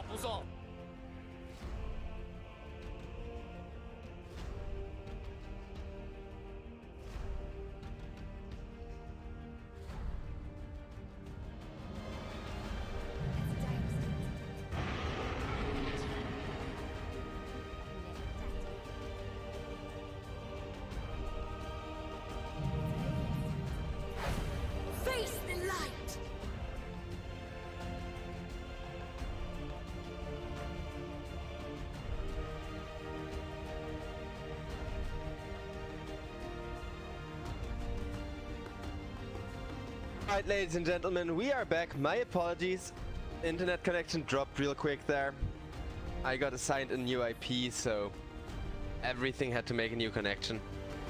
不送。 Face the light! Alright, ladies and gentlemen, we are back. My apologies. Internet connection dropped real quick there. I got assigned a new IP, so everything had to make a new connection.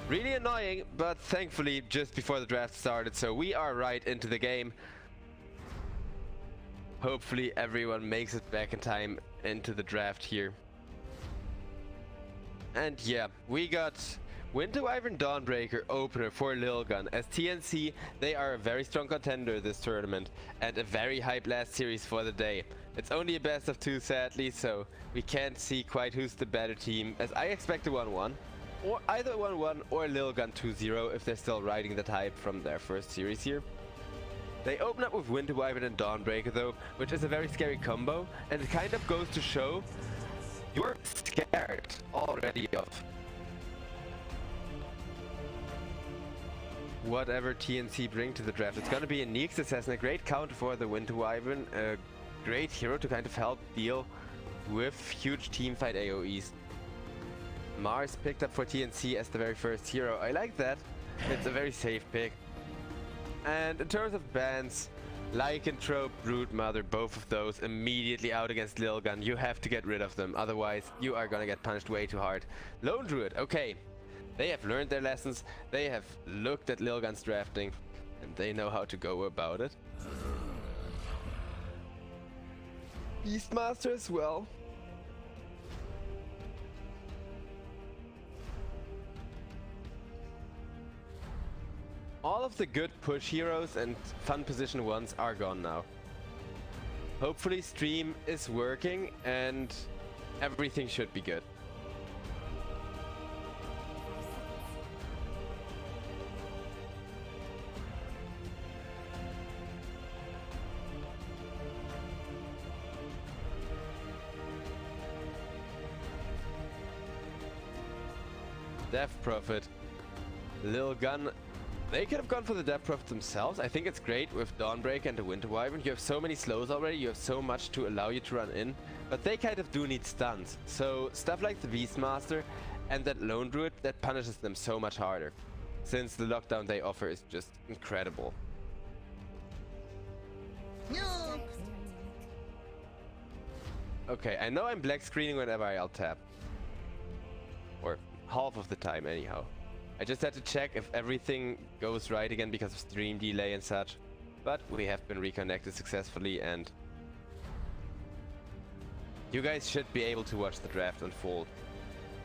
Really annoying, but thankfully just before the draft started, so we are right into the game. Hopefully everyone makes it back in time into the draft here. And yeah, we got Winter Wyvern Dawnbreaker opener for Lilgun. As TNC, they are a very strong contender this tournament and a very hype last series for the day. It's only a best of 2 sadly, so we can't see quite who's the better team, as I expect a 1-1. Or either 1-1 or Lilgun 2-0 if they're still riding that hype from their first series here. They open up with Winter Wyvern and Dawnbreaker though, which is a very scary combo, and it kind of goes to show you're scared already of whatever TNC bring to the draft. It's gonna be a Neeks Assassin, a great counter for the Winter Wyvern, a great hero to kind of help deal with huge teamfight AoEs. Mars picked up for TNC as the very first hero. I like that. It's a very safe pick. And in terms of bans, Lycanthrope, Brood Mother, both of those immediately out against Lilgun. You have to get rid of them, otherwise you are gonna get punished way too hard. Lone Druid, okay. They have learned their lessons, they have looked at Lilgun's drafting, and they know how to go about it. Beastmaster as well. All of the good push heroes and fun position ones are gone now. Hopefully stream is working and everything should be good. Death Prophet, Lilgun. They could have gone for the Death Prophet themselves. I think it's great with Dawnbreaker and the Winter Wyvern. You have so many slows already, you have so much to allow you to run in. But they kind of do need stuns. So stuff like the Beastmaster and that Lone Druid, that punishes them so much harder. Since the lockdown they offer is just incredible. No! Okay, I know I'm black screening whenever I alt tab. Or half of the time anyhow. I just had to check if everything goes right again because of stream delay and such. But we have been reconnected successfully and you guys should be able to watch the draft unfold.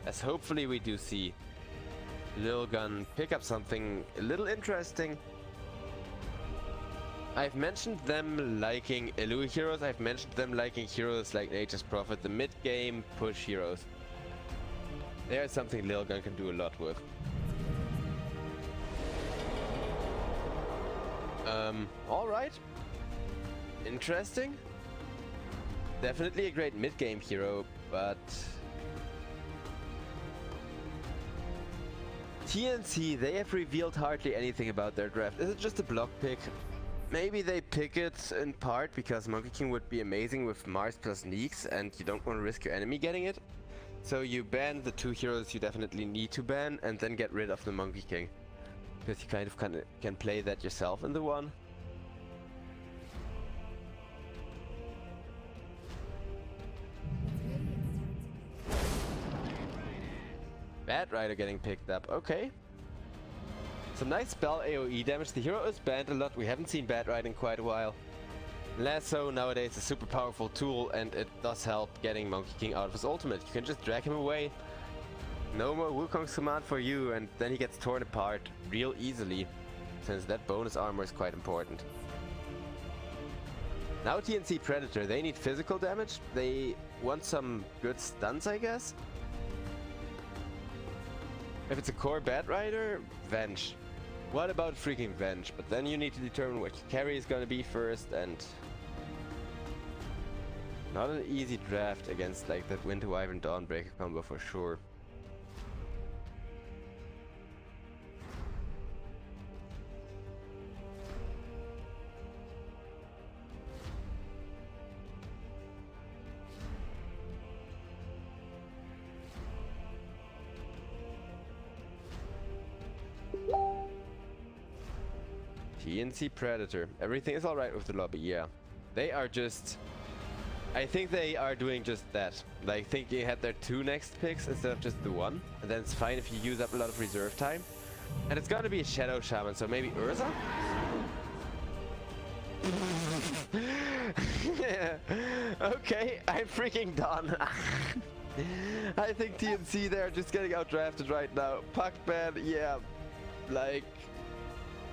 As hopefully we do see Lilgun pick up something a little interesting. I've mentioned them liking Elu heroes, I've mentioned them liking heroes like Nature's Prophet, the mid-game push heroes. There's something Lilgun can do a lot with. Alright. Interesting. Definitely a great mid-game hero, but TNC, they have revealed hardly anything about their draft. Is it just a block pick? Maybe they pick it in part because Monkey King would be amazing with Mars plus Neeks and you don't want to risk your enemy getting it. So you ban the 2 heroes you definitely need to ban and then get rid of the Monkey King. Because you kind of can play that yourself in the one. Bad Rider getting picked up, okay. Some nice spell AoE damage. The hero is banned a lot. We haven't seen Bad Rider in quite a while. Lasso nowadays is a super powerful tool and it does help getting Monkey King out of his ultimate. You can just drag him away. No more Wukong's command for you and then he gets torn apart real easily. Since that bonus armor is quite important. Now TNC Predator, they need physical damage. They want some good stuns, I guess. If it's a core Bat Rider, Venge. What about freaking Venge? But then you need to determine which carry is gonna be first, and not an easy draft against like that Winter Wyvern Dawnbreaker combo for sure. TNC Predator. Everything is alright with the lobby, yeah. They are just... I think they are doing just that. Like, thinking had their 2 next picks instead of just the 1. And then it's fine if you use up a lot of reserve time. And it's gonna be a Shadow Shaman, so maybe Urza? Yeah. Okay, I'm freaking done. I think TNC, they're just getting outdrafted right now. Puck ban, yeah. Like...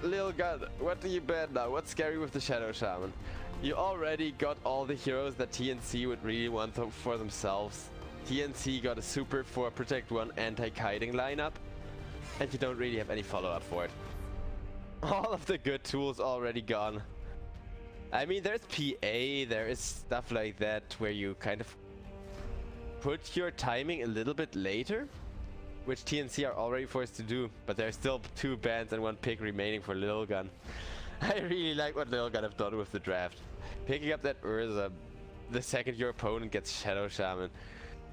Lil Gun, what do you ban now? What's scary with the Shadow Shaman? You already got all the heroes that TNC would really want for themselves. TNC got a super for Protect 1 anti-kiting lineup, and you don't really have any follow-up for it. All of the good tools already gone. I mean, there's PA, there is stuff like that where you kind of put your timing a little bit later, which TNC are already forced to do, but there's still 2 bans and 1 pick remaining for Lil Gun. I really like what Lil Gun have done with the draft. Picking up that Urza the second your opponent gets Shadow Shaman.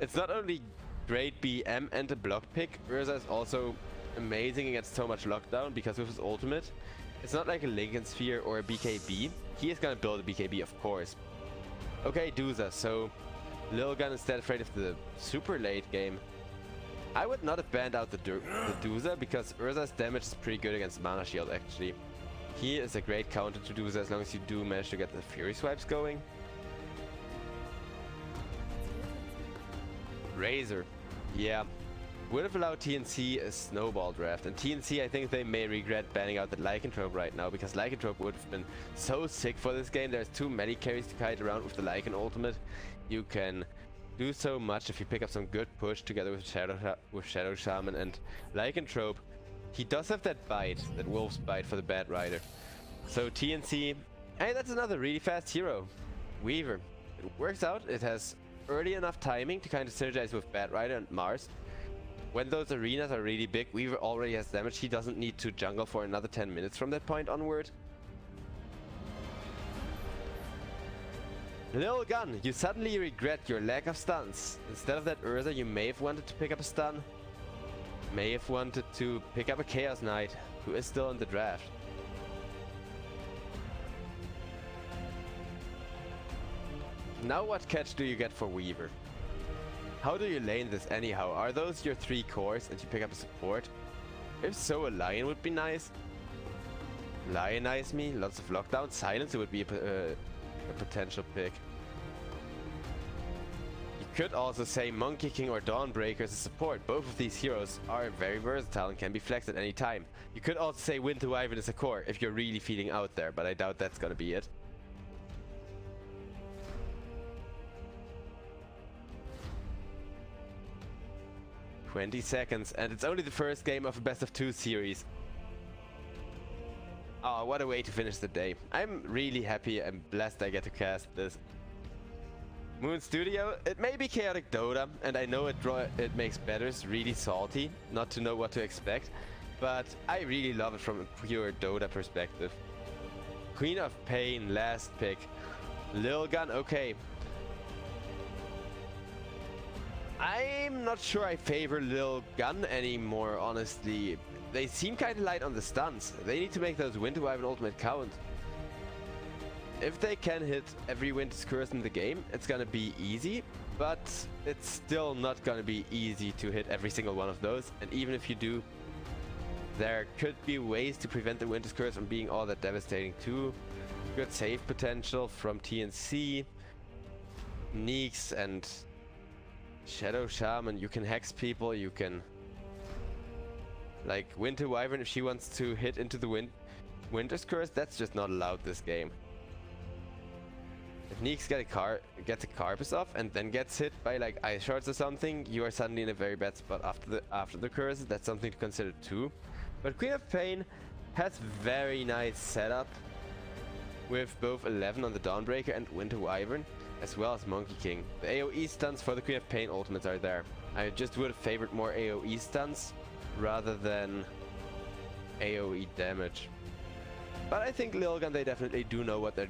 It's not only great BM and a block pick, Urza is also amazing against so much lockdown because with his ultimate, it's not like a Lincoln Sphere or a BKB. He is gonna build a BKB, of course. Okay, Doza, so Lil Gun instead afraid of the super late game. I would not have banned out the Doza because Urza's damage is pretty good against Mana Shield actually. He is a great counter to Doza as long as you do manage to get the Fury Swipes going. Razor. Yeah. Would have allowed TNC a snowball draft, and TNC, I think they may regret banning out the Lycanthrope right now because Lycanthrope would have been so sick for this game. There's too many carries to kite around with the Lycan ultimate. You can do so much if you pick up some good push together with Shadow Shaman and Lycanthrope. He does have that bite, that Wolf's Bite for the Bat Rider. So TNC, hey, that's another really fast hero. Weaver. It works out, it has early enough timing to kind of synergize with Bat Rider and Mars. When those arenas are really big, Weaver already has damage. He doesn't need to jungle for another 10 minutes from that point onward. Lil Gun, you suddenly regret your lack of stuns. Instead of that Urza, you may have wanted to pick up a stun. May have wanted to pick up a Chaos Knight, who is still in the draft. Now what catch do you get for Weaver? How do you lane this anyhow? Are those your 3 cores and you pick up a support? If so, a Lion would be nice. Lionize me, lots of lockdown. Silencer would be a potential pick. You could also say Monkey King or Dawnbreaker as a support. Both of these heroes are very versatile and can be flexed at any time. You could also say Winter Wyvern as a core if you're really feeling out there, but I doubt that's gonna be it. "20 seconds, and it's only the first game of a best of 2 series. Oh, what a way to finish the day. I'm really happy and blessed I get to cast this. Moon Studio, it may be chaotic Dota, and I know it makes betters really salty, not to know what to expect, but I really love it from a pure Dota perspective. Queen of Pain, last pick. Lil Gun, okay. I'm not sure I favor Lil Gun anymore, honestly. They seem kind of light on the stuns. They need to make those Winter Wyvern ultimate count. If they can hit every Winter's Curse in the game, it's gonna be easy, but it's still not gonna be easy to hit every single one of those. And even if you do, there could be ways to prevent the Winter's Curse from being all that devastating too. Good save potential from TNC, Neeks, and Shadow Shaman. You can hex people, you can... Like, Winter Wyvern, if she wants to hit into the Winter's Curse, that's just not allowed this game. If Neeks gets a Carpus off and then gets hit by like Ice Shards or something, you are suddenly in a very bad spot after the curses. That's something to consider too. But Queen of Pain has very nice setup with both 11 on the Dawnbreaker and Winter Wyvern, as well as Monkey King. The AoE stuns for the Queen of Pain ultimates are there. I just would have favored more AoE stuns rather than AoE damage. But I think Lilgun, they definitely do know what they're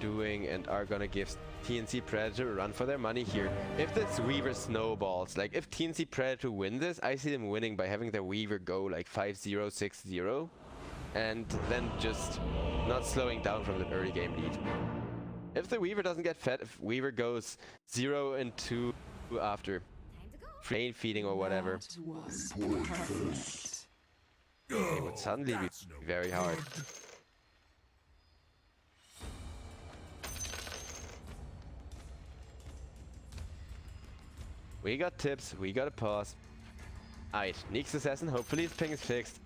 doing and are gonna give TNC Predator a run for their money here. If this Weaver snowballs, like if TNC Predator win this, I see them winning by having their Weaver go like 5-0, 6-0, and then just not slowing down from the early game lead. If the Weaver doesn't get fed, if Weaver goes 0-2 after train feeding or whatever, it would suddenly be very hard. We got tips, we got a pause. Aight, Neeks Assassin, hopefully his ping is fixed.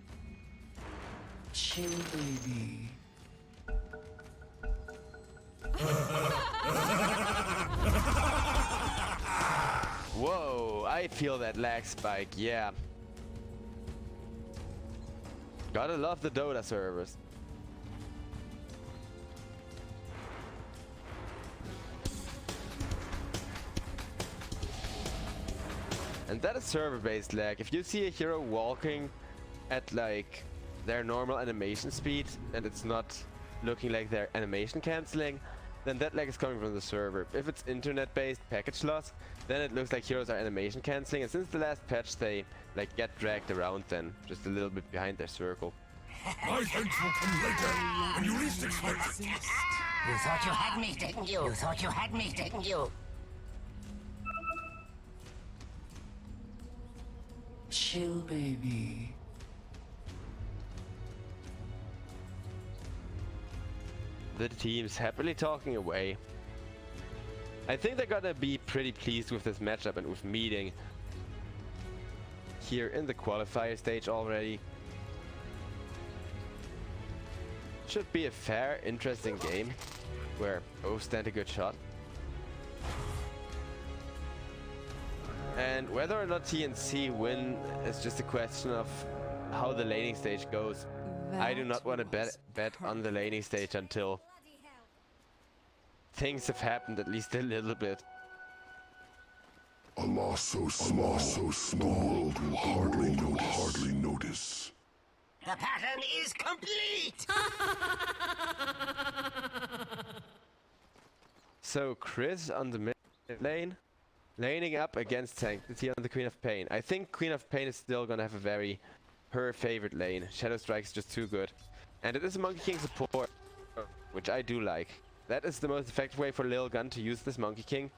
Chill, baby. Whoa, I feel that lag spike, yeah. Gotta love the Dota servers. And that is server-based lag. If you see a hero walking at like their normal animation speed and it's not looking like they're animation canceling, then that lag is coming from the server. If it's internet-based package loss, then it looks like heroes are animation canceling, and since the last patch they like get dragged around then, just a little bit behind their circle. My thanks will come later, when you least expect it. You thought you had me, didn't you? You thought you had me, didn't you? Chill, baby. The team's happily talking away. I think they're gonna be pretty pleased with this matchup and with meeting here in the qualifier stage already. Should be a fair, interesting game where both stand a good shot. And whether or not TNC win is just a question of how the laning stage goes. I do not want to bet on the laning stage until things have happened at least a little bit. A loss so small, the world will hardly notice. The pattern is complete! So Chris on the mid lane, laning up against Sanctity on the Queen of Pain. I think Queen of Pain is still gonna have her favorite lane. Shadow Strike's just too good. And it is a Monkey King support, which I do like. That is the most effective way for Lilgun to use this Monkey King.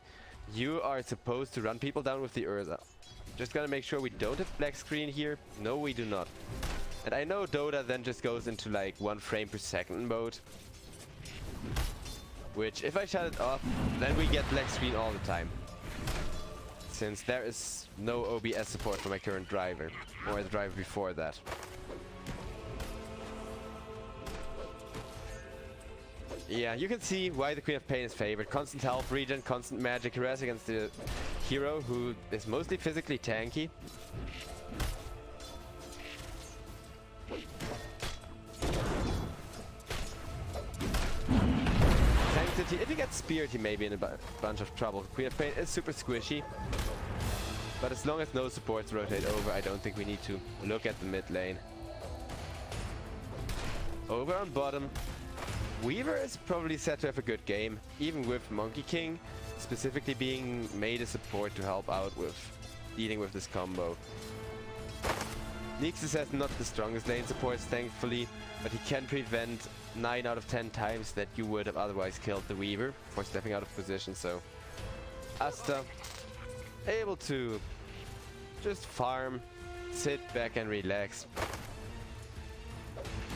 You are supposed to run people down with the Urza. Just gotta make sure we don't have black screen here. No, we do not. And I know Dota then just goes into like 1 frame per second mode. Which, if I shut it off, then we get black screen all the time. Since there is no OBS support for my current driver, or the driver before that. Yeah, you can see why the Queen of Pain is favored. Constant health regen, constant magic harass against the hero who is mostly physically tanky. Sanctity, if he gets speared, he may be in a bunch of trouble. Queen of Pain is super squishy. But as long as no supports rotate over, I don't think we need to look at the mid lane. Over on bottom, Weaver is probably set to have a good game, even with Monkey King specifically being made a support to help out with dealing with this combo. Neeks has not the strongest lane supports, thankfully, but he can prevent 9 out of 10 times that you would have otherwise killed the Weaver for stepping out of position, so Asta able to just farm, sit back and relax.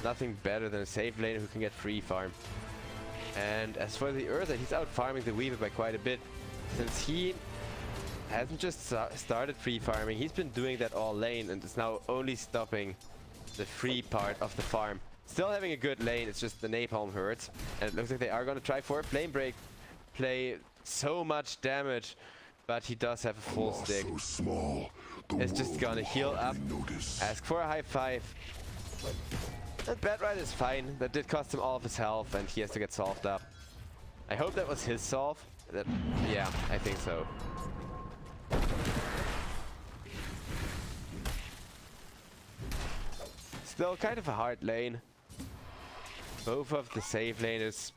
Nothing better than a safe laner who can get free farm. And as for the Urza, he's out farming the Weaver by quite a bit. Since he hasn't just started free farming, he's been doing that all lane and is now only stopping the free part of the farm Still having a good lane, it's just the napalm hurts. And it looks like they are going to try for a flame break. Play so much damage, but he does have a full stick. So small, It's just gonna heal up, ask for a high five. That bad ride is fine. That did cost him all of his health and he has to get solved up. I hope that was his solve. Yeah, I think so. Still kind of a hard lane. Both of the safe laners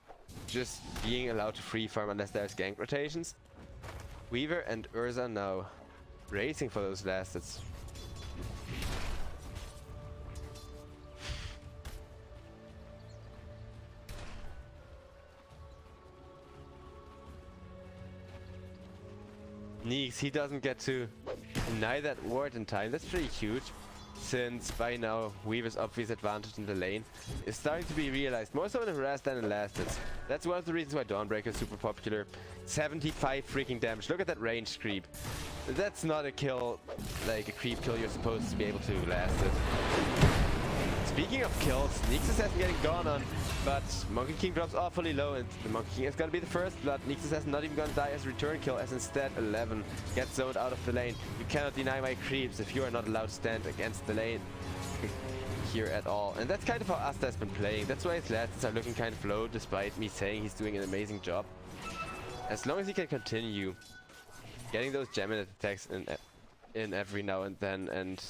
just being allowed to free farm unless there's gank rotations. Weaver and Urza now racing for those last hits. Neeks, he doesn't get to deny that ward in time. That's pretty huge, since by now Weaver's obvious advantage in the lane is starting to be realized more so in harass than in last hits. That's one of the reasons why Dawnbreaker is super popular. 75 freaking damage. Look at that range creep. That's not a kill, like a creep kill you're supposed to be able to last it. Speaking of kills, Neeks Assassin getting gone on, but Monkey King drops awfully low and the Monkey King is gonna be the first blood. Neeks Assassin not even gonna die as a return kill, as instead 11 gets zoned out of the lane. You cannot deny my creeps if you are not allowed to stand against the lane here at all. And that's kind of how Asta has been playing. That's why his last hits are looking kind of low, despite me saying he's doing an amazing job. As long as he can continue getting those gem attacks in every now and then, and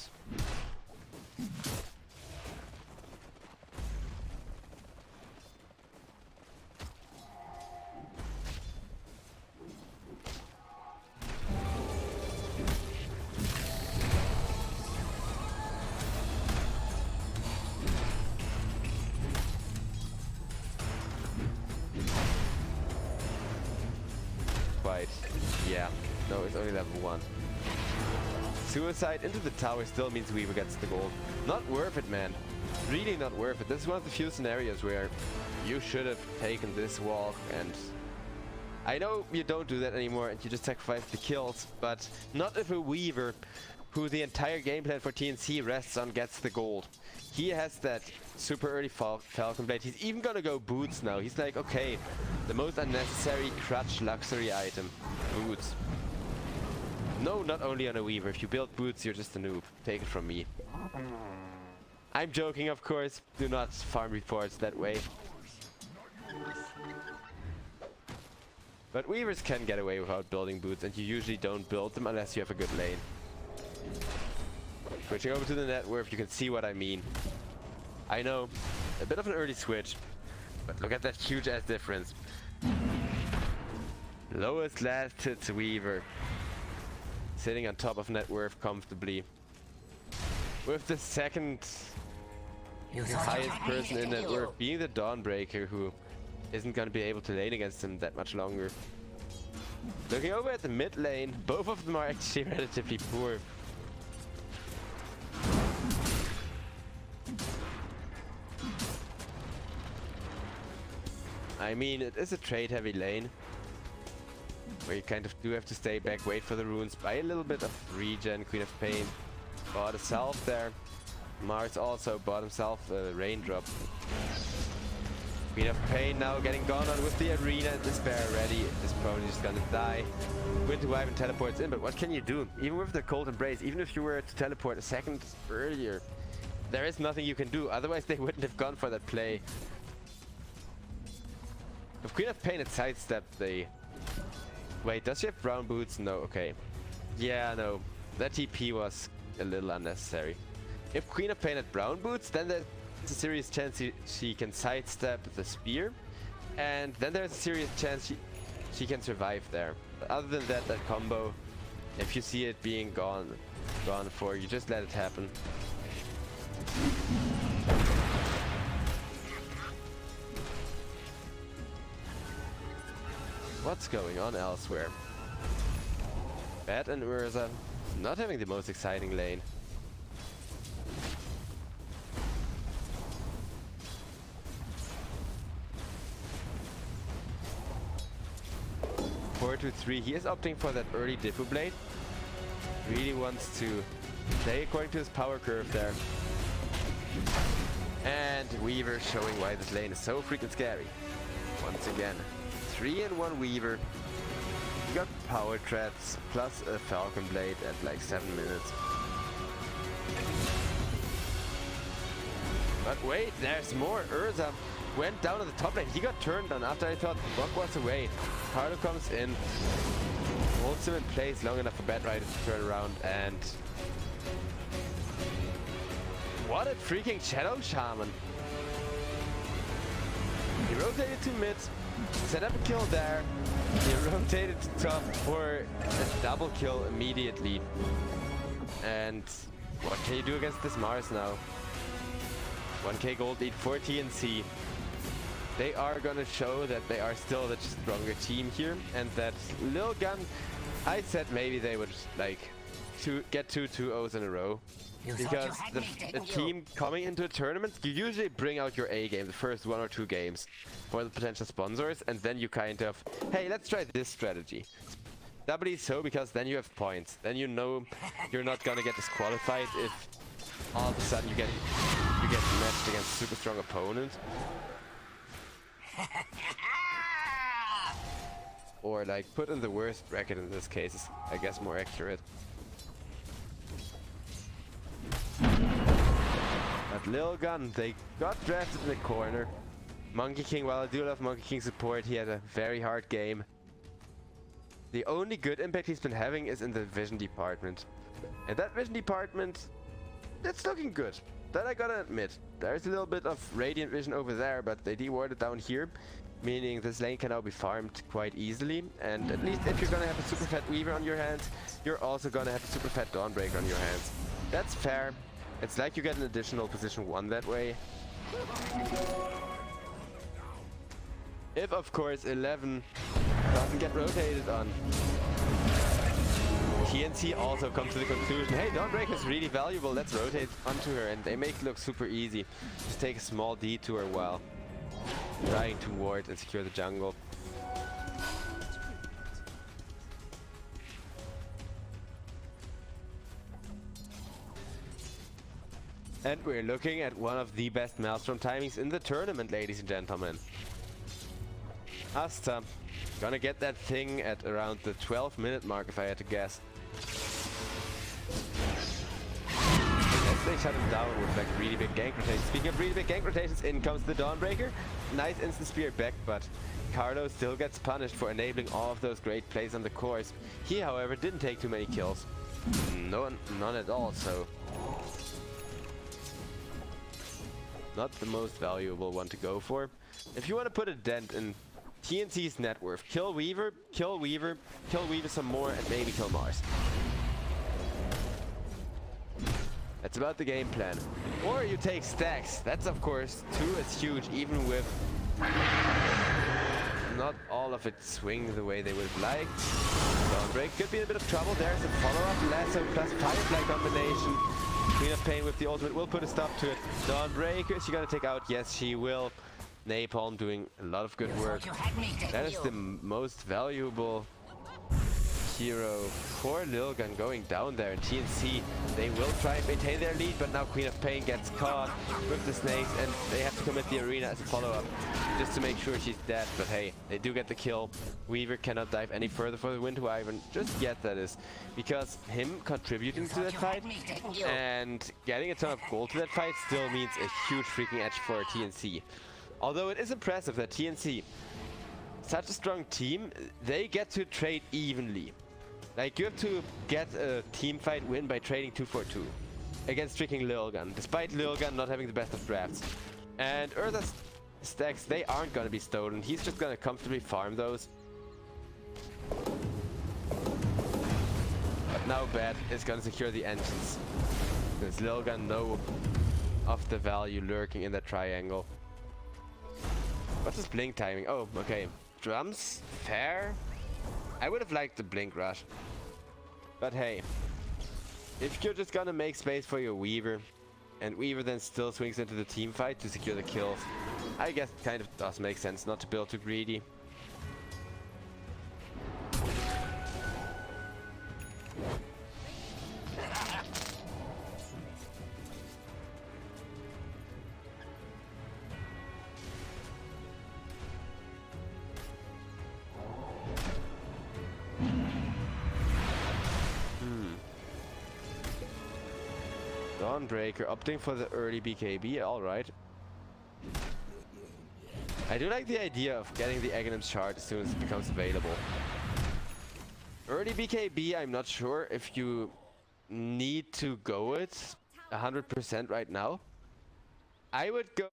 yeah, no, it's only level 1. Suicide into the tower still means Weaver gets the gold. Not worth it, man. Really not worth it. This is one of the few scenarios where you should have taken this walk, and I know you don't do that anymore and you just sacrifice the kills, but not if a Weaver, who the entire game plan for TNC rests on, gets the gold. He has that super early Falcon Blade. He's even gonna go boots now. He's like, okay, the most unnecessary crutch luxury item, boots. No, not only on a Weaver. If you build boots, you're just a noob. Take it from me. I'm joking, of course. Do not farm reports that way. But Weavers can get away without building boots, and you usually don't build them unless you have a good lane. Switching over to the net worth, you can see what I mean. I know, a bit of an early switch, but look at that huge ass difference. Lowest last hits Weaver, sitting on top of net worth comfortably, with the second highest person in net worth being the Dawnbreaker, who isn't going to be able to lane against him that much longer. Looking over at the mid lane, both of them are actually relatively poor. I mean, it is a trade heavy lane, where you kind of do have to stay back, wait for the runes, buy a little bit of regen. Queen of Pain bought herself there. Mars also bought himself a raindrop. Queen of Pain now getting gone on with the arena and despair already. Is probably just gonna die. Winter Wyvern teleports in, but what can you do? Even with the Cold Embrace, even if you were to teleport a second earlier, there is nothing you can do. Otherwise they wouldn't have gone for that play. If Queen of Pain had sidestepped the... Wait, does she have brown boots? No, okay. Yeah, no. That TP was a little unnecessary. If Queen of Pain had brown boots, then there's a serious chance she can sidestep the spear. And then there's a serious chance she can survive there. But other than that, that combo, if you see it being gone for, you just let it happen. What's going on elsewhere? Bat and Urza not having the most exciting lane. Four to 3. He is opting for that early Diffu Blade. Really wants to play according to his power curve there. And Weaver showing why this lane is so freaking scary. Once again, 3-in-1 Weaver. You got power threats plus a Falcon Blade at like 7 minutes. But wait, there's more. Urza went down to the top lane. He got turned on after I thought Buck was away. Carlo comes in, holds him in place long enough for Bad Rider to turn around, and what a freaking Shadow Shaman. He rotated to mid, set up a kill there. He rotated to top for a double kill immediately. And what can you do against this Mars now? 1k gold lead for TNC. They are gonna show that they are still the stronger team here, and that Lil Gun, I said maybe they would like get 2-2-0s in a row. Because the team coming into a tournament, you usually bring out your A game the first 1 or 2 games for the potential sponsors, and then you kind of, hey, let's try this strategy. Doubly so because then you have points. Then you know you're not gonna get disqualified if all of a sudden you get matched against a super strong opponent. Or like put in the worst bracket in this case is, I guess, more accurate. But Lil Gun, they got drafted in the corner. Monkey King, while I do love Monkey King support, he had a very hard game. The only good impact he's been having is in the vision department. And that vision department, it's looking good. That I gotta admit. There's a little bit of radiant vision over there, but they dewarded down here. Meaning this lane can now be farmed quite easily. And at least if you're gonna have a super fat Weaver on your hands, you're also gonna have a super fat Dawnbreaker on your hands. That's fair. It's like you get an additional position 1 that way. If, of course, 11 doesn't get rotated on. TNC also comes to the conclusion, hey, Dawnbreaker is really valuable, let's rotate onto her, and they make it look super easy. Just take a small detour while trying to ward and secure the jungle. And we're looking at one of the best Maelstrom timings in the tournament, ladies and gentlemen. Asta gonna get that thing at around the 12-minute mark, if I had to guess. As they shut him down with like really big gank rotations. Speaking of really big gank rotations, in comes the Dawnbreaker. Nice instant spear back, but Carlo still gets punished for enabling all of those great plays on the course. He, however, didn't take too many kills. None at all, so not the most valuable one to go for. If you want to put a dent in TNC's net worth, kill Weaver, kill Weaver, kill Weaver some more, and maybe kill Mars. That's about the game plan. Or you take stacks. That's, of course, 2 is huge, even with not all of it swing the way they would have liked. Dawnbreak could be in a bit of trouble. There's a follow-up lasso plus Firefly combination. Queen of Pain with the ultimate will put a stop to it. Dawnbreaker, is she gonna take out? Yes, she will. Napalm doing a lot of good work. That is the most valuable hero for Lil Gun going down there. And TNC, they will try and maintain their lead, but now Queen of Pain gets caught with the snakes, and they have to commit the arena as a follow-up just to make sure she's dead. But hey, they do get the kill. Weaver cannot dive any further for the Winter Wyvern, just yet that is, because him contributing to that fight and getting a ton of gold to that fight still means a huge freaking edge for TNC. Although it is impressive that TNC, such a strong team, they get to trade evenly. Like, you have to get a team fight win by trading 2-4-2 against tricking Lil Gun, despite Lil Gun not having the best of drafts. And Urza's stacks, they aren't gonna be stolen. He's just gonna comfortably farm those. But now Bad is gonna secure the engines. Does Lil Gun know of the value lurking in that triangle? What's his blink timing? Oh, okay. Drums? Fair? I would have liked the blink rush. But hey, if you're just gonna make space for your Weaver, and Weaver then still swings into the team fight to secure the kills, I guess it kind of does make sense not to build too greedy. Dawnbreaker opting for the early BKB, alright. I do like the idea of getting the Aghanim shard as soon as it becomes available. Early BKB, I'm not sure if you need to go it 100% right now. I would go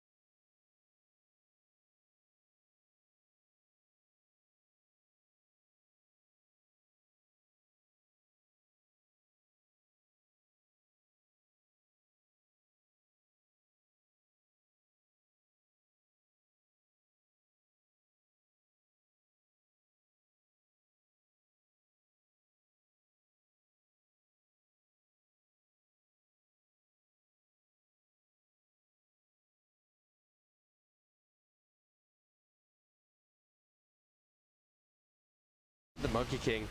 the Monkey King.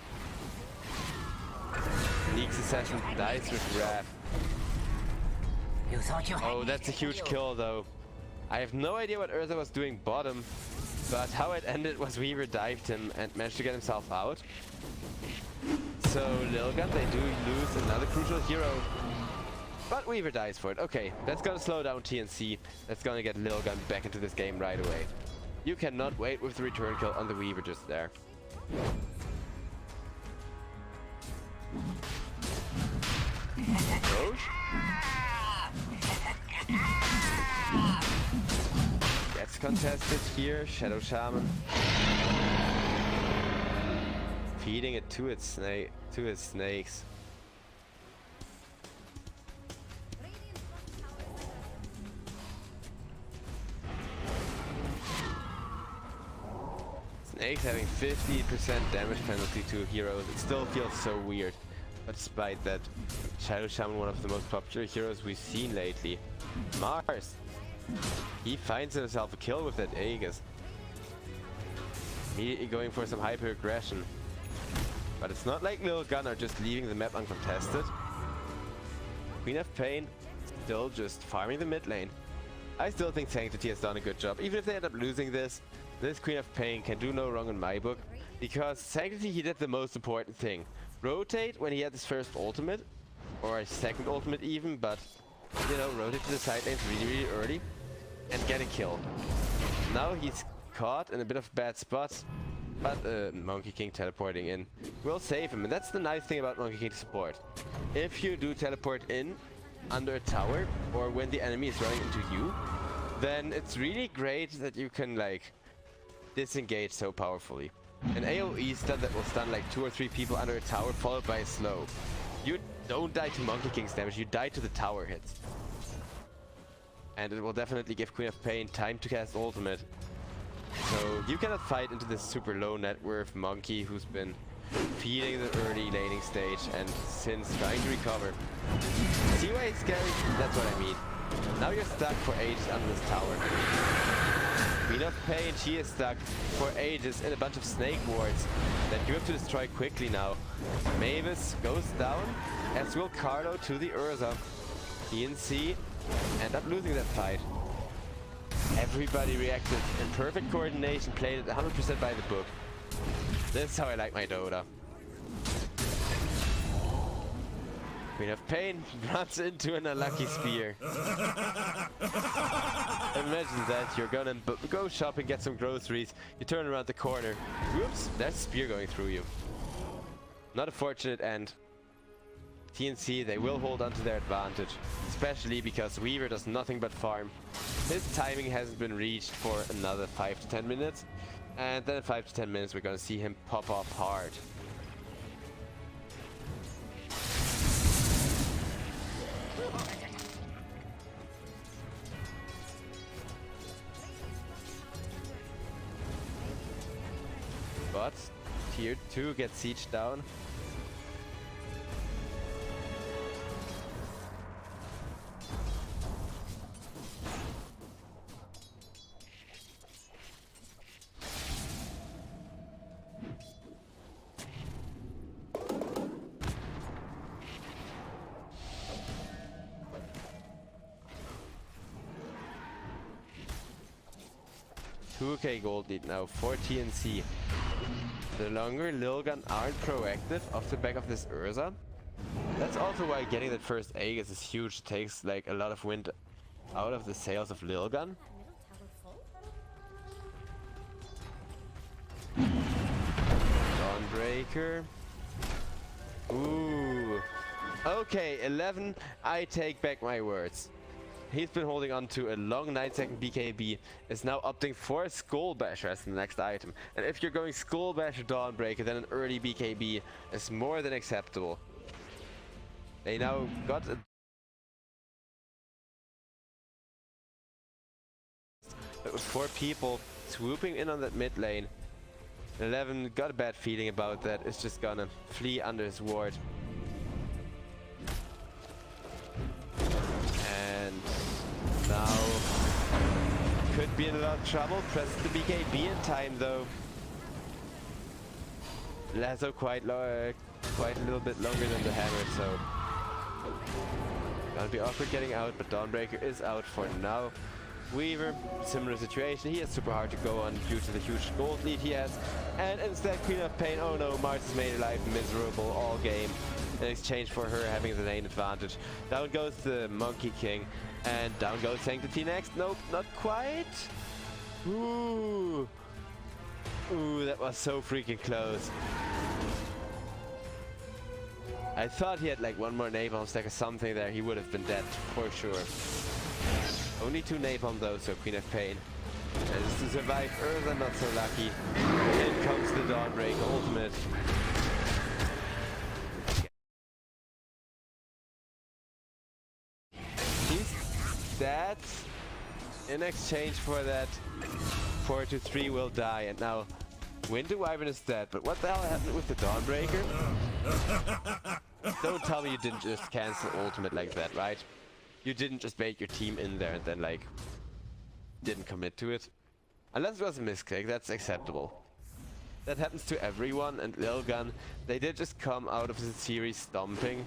Neeks Assassin dies with Wrath. You thought you had Oh, me, that's a didn't huge you? kill though. I have no idea what Urza was doing bottom, but how it ended was Weaver dived him and managed to get himself out. So Lilgun, they do lose another crucial hero. But Weaver dies for it. Okay, that's gonna slow down TNC. That's gonna get Lilgun back into this game right away. You cannot wait with the return kill on the Weaver just there. Roche? Gets contested here, Shadow Shaman. Feeding it to its snakes. Snakes having 50% damage penalty to heroes, it still feels so weird. But despite that, Shadow Shaman, one of the most popular heroes we've seen lately. Mars! He finds himself a kill with that Aegis. Immediately going for some hyper aggression. But it's not like Lil Gun are just leaving the map uncontested. Queen of Pain still just farming the mid lane. I still think Sanctity has done a good job. Even if they end up losing this Queen of Pain can do no wrong in my book. Because Sanctity, he did the most important thing. Rotate when he had his first ultimate. Or his second ultimate even, but you know, rotate to the side lanes really early. And get a kill. Now he's caught in a bit of a bad spot. But Monkey King teleporting in will save him. And that's the nice thing about Monkey King support. If you do teleport in under a tower, or when the enemy is running into you, then it's really great that you can like disengage so powerfully. An AoE stun that will stun like 2 or 3 people under a tower followed by a slow. You don't die to Monkey King's damage, you die to the tower hits. And it will definitely give Queen of Pain time to cast ultimate. So you cannot fight into this super low net worth Monkey who's been feeding the early laning stage and since trying to recover. See why it's scary? That's what I mean. Now you're stuck for ages under this tower. Queen of Pain, she is stuck for ages in a bunch of snake wards that you have to destroy quickly now. Mavis goes down, as will Carlo to the Urza. TNC end up losing that fight. Everybody reacted in perfect coordination, played it 100% by the book. This is how I like my Dota. Queen of Pain runs into an unlucky spear. Imagine that, you're gonna go shopping, get some groceries, you turn around the corner. Whoops, there's a spear going through you. Not a fortunate end. TNC, they will hold on to their advantage, especially because Weaver does nothing but farm. His timing hasn't been reached for another 5 to 10 minutes, and then in 5 to 10 minutes we're gonna see him pop off hard. But tier 2 gets sieged down. $2k gold lead now for TNC. The longer Lilgun aren't proactive off the back of this Urza, That's also why getting that first Aegis is huge. It takes like a lot of wind out of the sails of Lil'Gan. Dawnbreaker. Ooh. Okay, 11. I take back my words. He's been holding on to a long 9-second BKB, is now opting for Skull Basher as the next item. And if you're going Skull Basher Dawnbreaker, then an early BKB is more than acceptable. They now got a... With 4 people swooping in on that mid lane. 11 got a bad feeling about that. It's just gonna flee under his ward. And now could be in a lot of trouble. Presses the BKB in time though. Lasso quite a little bit longer than the hammer, so gonna be awkward getting out, but Dawnbreaker is out for now. Weaver, similar situation. He is super hard to go on due to the huge gold lead he has. And instead, Queen of Pain, oh no, Mars has made her life miserable all game in exchange for her having the lane advantage. Down goes the Monkey King, and down goes Sanctity next. Nope, not quite. Ooh. Ooh, that was so freaking close. I thought he had like one more napalm stack or something there. He would have been dead for sure. Only 2 napalm though, so Queen of Pain is to survive. Urza not so lucky. In comes the Dawnbreaker ultimate. He's dead. In exchange for that, 4-3 will die, and now Winter Wyvern is dead. But what the hell happened with the Dawnbreaker? Don't tell me you didn't just cancel ultimate like that, right? You didn't just bait your team in there and then like didn't commit to it. Unless it was a misclick, that's acceptable. That happens to everyone, and Lil'Gan, they did just come out of the series stomping.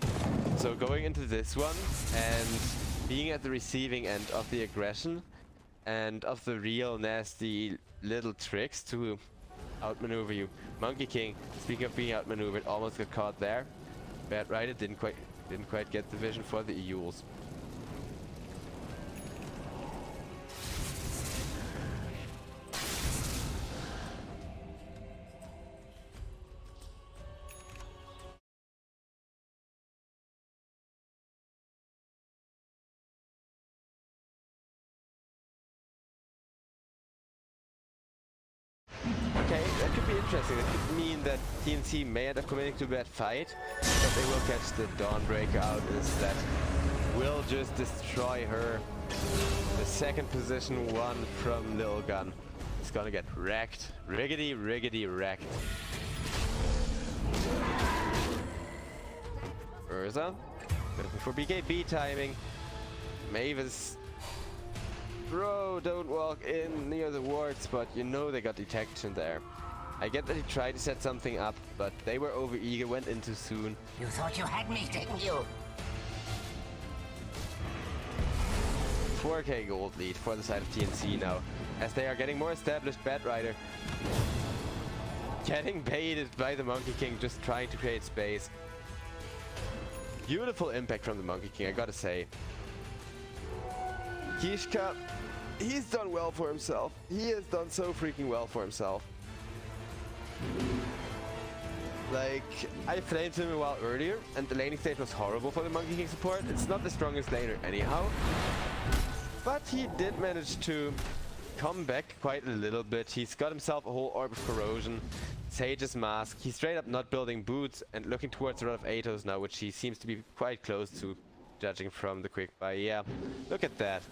So going into this one and being at the receiving end of the aggression and of the real nasty little tricks to outmaneuver you. Monkey King, speaking of being outmaneuvered, almost got caught there. Bad Rider didn't quite get the vision for the Euls. Okay, that could be interesting. That could mean that TNC may end up committing to a bad fight, but they will catch the Dawnbreaker out instead. Will just destroy her. The second position one from Lil'Gan is gonna get wrecked. Riggedy wrecked. Urza, looking for BKB timing. Mavis. Bro, don't walk in near the wards, but you know they got detection there. I get that he tried to set something up, but they were overeager, went in too soon. You thought you had me, didn't you? 4k gold lead for the side of TNC now, as they are getting more established. Bad Rider getting baited by the Monkey King, just trying to create space. Beautiful impact from the Monkey King, I gotta say. Kishka, he's done well for himself. He has done so freaking well for himself. Like, I flamed him a while earlier, and the laning stage was horrible for the Monkey King support. It's not the strongest laner anyhow. But he did manage to come back quite a little bit. He's got himself a whole Orb of Corrosion, Sage's Mask. He's straight up not building boots and looking towards a lot of Atos now, which he seems to be quite close to, judging from the quick buy. Yeah, look at that.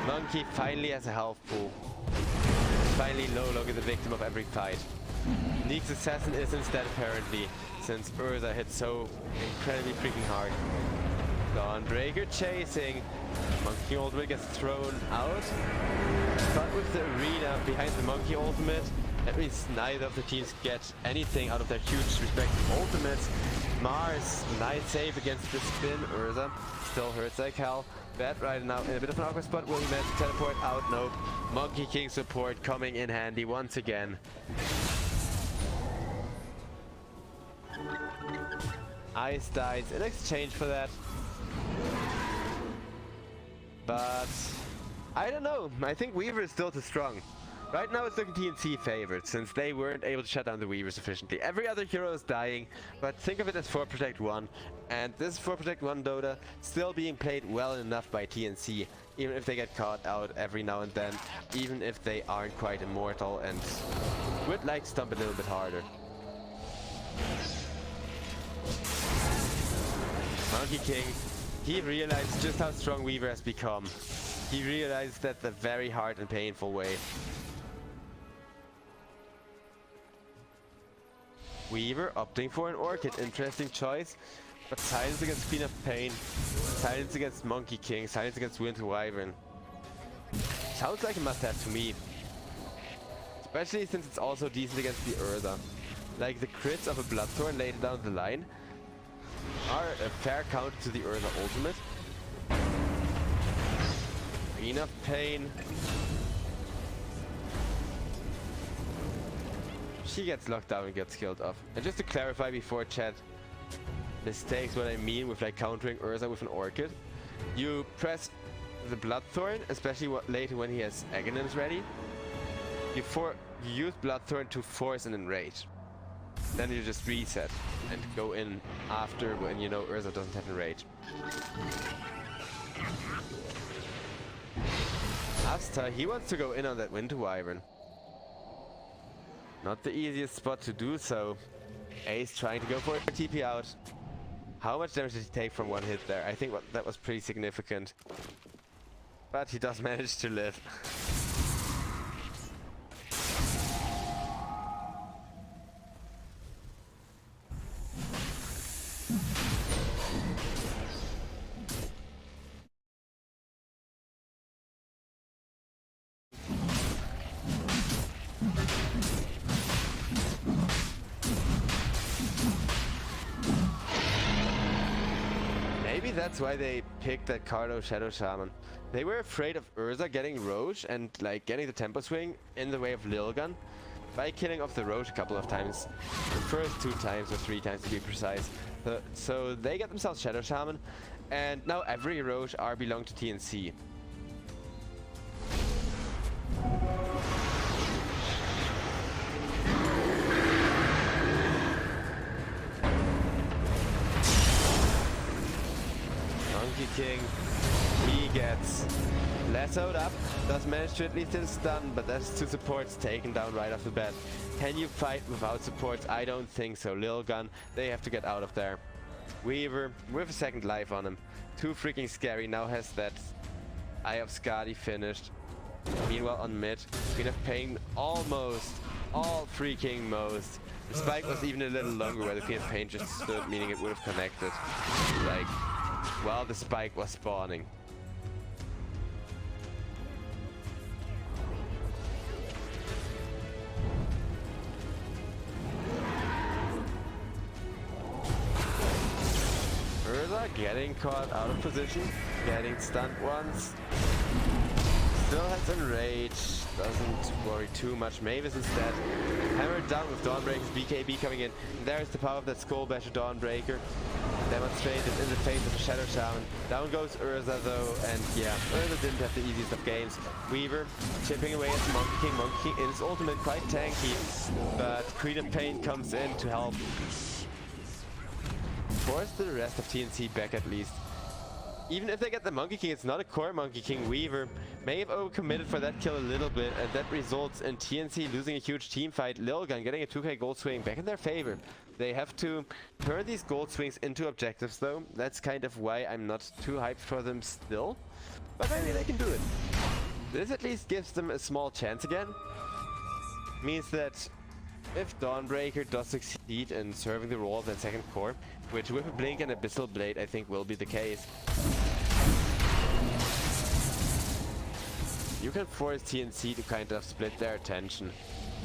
Monkey finally has a health pool. Finally no longer the victim of every fight. Neek's assassin is instead apparently, since Urza hit so incredibly freaking hard. Dawnbreaker chasing. Monkey ultimate gets thrown out. But with the arena behind the Monkey ultimate, that means neither of the teams get anything out of their huge respective ultimates. Mars, nice save against the spin. Urza still hurts like hell. Bad Rider now in a bit of an awkward spot. Will he manage to teleport out? Nope. Monkey King support coming in handy once again. Ice dies in exchange for that. But I don't know. I think Weaver is still too strong. Right now it's looking TNC favored, since they weren't able to shut down the Weaver sufficiently. Every other hero is dying, but think of it as 4 Protect 1. And this 4 Protect 1 Dota still being played well enough by TNC, even if they get caught out every now and then, even if they aren't quite immortal and would like to stomp a little bit harder. Monkey King, he realized just how strong Weaver has become. He realized that the very hard and painful way. Weaver opting for an Orchid, interesting choice. But silence against Queen of Pain, silence against Monkey King, silence against Winter Wyvern. Sounds like a must-have to me. Especially since it's also decent against the Urza. Like the crits of a Bloodthorn later down the line are a fair counter to the Urza ultimate. Queen of Pain. She gets locked down and gets killed off. And just to clarify before chat mistakes what I mean with like countering Urza with an Orchid. You press the Bloodthorn, especially later when he has Aghanims ready. You use Bloodthorn to force an enrage. Then you just reset and go in after when you know Urza doesn't have enrage. Asta, he wants to go in on that Winter Wyvern. Not the easiest spot to do so. Ace trying to go for a TP out. How much damage did he take from one hit there? I think that was pretty significant. But he does manage to live. Maybe that's why they picked that Cardo Shadow Shaman. They were afraid of Urza getting Roche and like getting the tempo swing in the way of Lilgun by killing off the Roche a couple of times. The first 2 times or 3 times to be precise. So they get themselves Shadow Shaman, and now every Roche belong to TNC. Monkey King, he gets lassoed up, does manage to at least hit a stun, but that's 2 supports taken down right off the bat. Can you fight without supports? I don't think so. Lilgun, they have to get out of there. Weaver, with a 2nd life on him. Too freaking scary, now has that Eye of Skadi finished. Meanwhile on mid, Queen of Pain almost, all freaking most. The spike was even a little longer where the Queen of Pain just stood, meaning it would have connected. Like, while the spike was spawning. Urza getting caught out of position, getting stunned once. Still has enrage, doesn't worry too much. Mavis instead hammered down with Dawnbreaker's BKB coming in. And there's the power of that Skull Basher Dawnbreaker. Demonstrated in the face of a Shadow Shaman. Down goes Urza though, and yeah, Urza didn't have the easiest of games. Weaver chipping away at Monkey King. Monkey King in his ultimate quite tanky, but Queen of Pain comes in to help force the rest of TNC back at least. Even if they get the Monkey King, it's not a core Monkey King. Weaver may have overcommitted for that kill a little bit, and that results in TNC losing a huge team fight. Lilgun getting a 2k gold swing back in their favor. They have to turn these gold swings into objectives though. That's kind of why I'm not too hyped for them still. But maybe they can do it. This at least gives them a small chance again. Means that if Dawnbreaker does succeed in serving the role of that 2nd core, which with a Blink and Abyssal Blade I think will be the case, you can force TNC to kind of split their attention.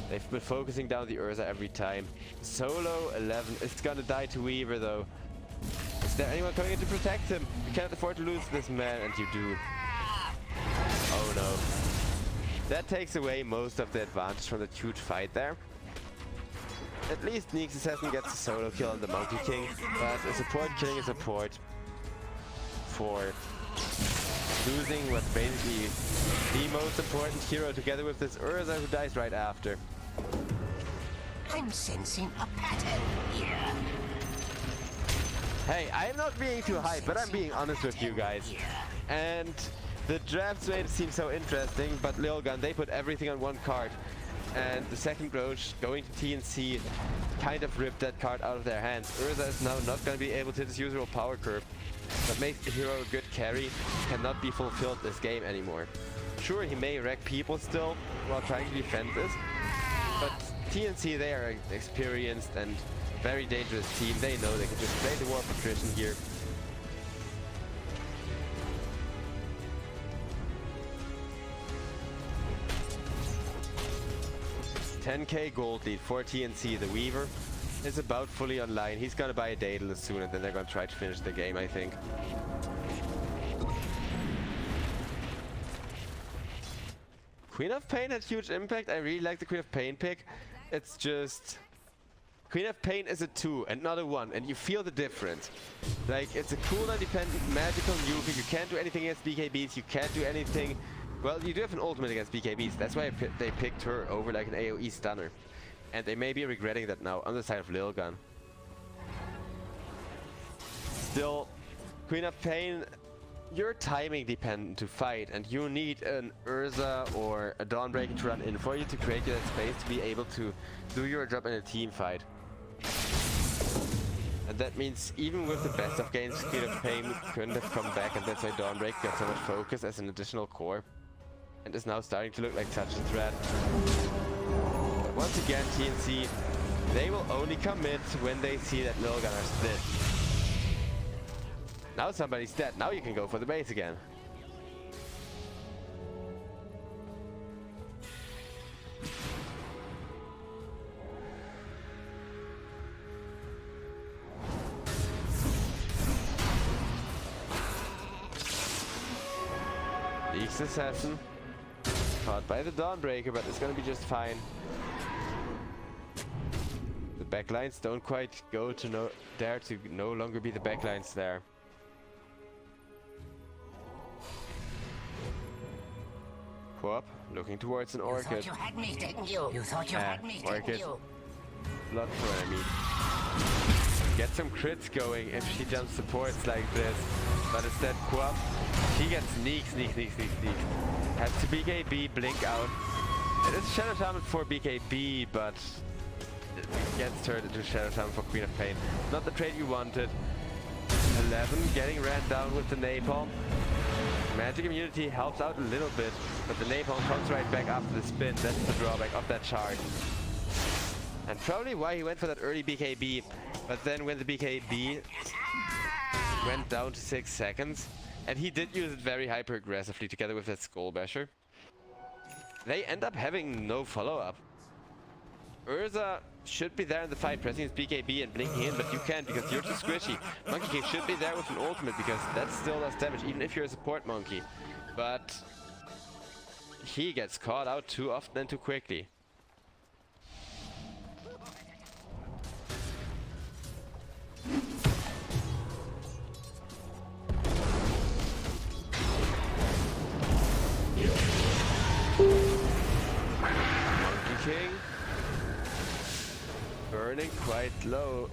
They've been focusing down the Urza every time. Solo 11, it's gonna die to Weaver though. Is there anyone coming in to protect him? You can't afford to lose this man, and you do. Oh no. That takes away most of the advantage from that huge fight there. at least Neeks Assassin gets a solo kill on the Monkey King, but a support killing a support for losing what's basically the most important hero together with this Urza who dies right after. I'm sensing a pattern here. Hey, I'm not being too hyped, but I'm being honest with you guys. And the drafts made it seem so interesting, but Lilgun, they put everything on one card. And the second Roach going to TNC kind of ripped that card out of their hands. Urza is now not going to be able to hit his usual power curve. What makes the hero a good carry cannot be fulfilled this game anymore. Sure, he may wreck people still while trying to defend this, but TNC, they are an experienced and very dangerous team. They know they can just play the war of attrition here. $10k gold lead for TNC. The Weaver is about fully online. He's gonna buy a Daedalus soon and then they're gonna try to finish the game, I think. Queen of Pain had huge impact. I really like the Queen of Pain pick. It's just Queen of Pain is a 2 and not a 1, and you feel the difference. Like, it's a cooldown dependent magical nuke. You can't do anything against BKBs, you can't do anything. Well, you do have an ultimate against BKBs. That's why they picked her over like an AoE stunner. And they may be regretting that now on the side of Lilgun. Still, Queen of Pain, you're timing dependent to fight, and you need an Urza or a Dawnbreaker to run in for you to create you that space to be able to do your job in a team fight. And that means even with the best of games, Queen of Pain couldn't have come back, and that's why Dawnbreaker got so much focus as an additional core. And is now starting to look like such a threat. But once again, TNC, they will only commit when they see that Lilgun are split. Now somebody's dead. Now you can go for the base again. Leaks Assassin. Caught by the Dawnbreaker, but it's gonna be just fine. The backlines don't quite go to dare to no longer be the backlines there. Quop, looking towards an Orchid. You thought you had me, didn't you? You thought you had me, didn't Orchid. you? Blood for enemy. Get some crits going if she jumps supports like this. But instead, Quop, she gets sneak. Has to BKB, blink out. It is Shadow Shaman for BKB, but it gets turned into Shadow Shaman for Queen of Pain. Not the trade you wanted. 11 getting ran down with the Napalm. Magic immunity helps out a little bit, but the Napalm comes right back after the spin. That's the drawback of that shard. And probably why he went for that early BKB. But then when the BKB went down to 6 seconds, and he did use it very hyper aggressively together with that Skull Basher, they end up having no follow-up. Urza should be there in the fight, pressing his BKB and blinking in, but you can't because you're too squishy. Monkey King should be there with an ultimate because that still does damage, even if you're a support monkey. But he gets caught out too often and too quickly. Monkey King burning quite low,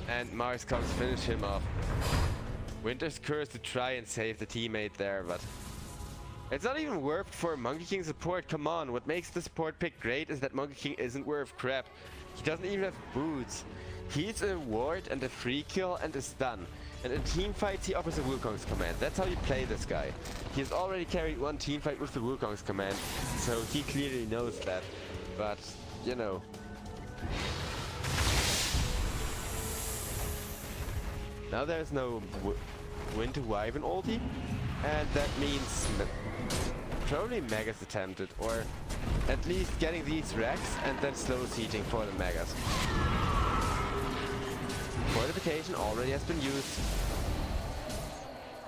and Mars comes to finish him off. Winter's Curse to try and save the teammate there, but it's not even worth for Monkey King support. Come on, what makes the support pick great is that Monkey King isn't worth crap. He doesn't even have boots. He's a ward and a free kill and a stun. And in team fights he offers a Wukong's command. That's how you play this guy. He has already carried one team fight with the Wukong's command, so he clearly knows that. But, you know. Now there's no Winter Wyvern ulti, and that means probably Megas attempted, or at least getting these racks and then slow sieging for the Megas. Fortification already has been used.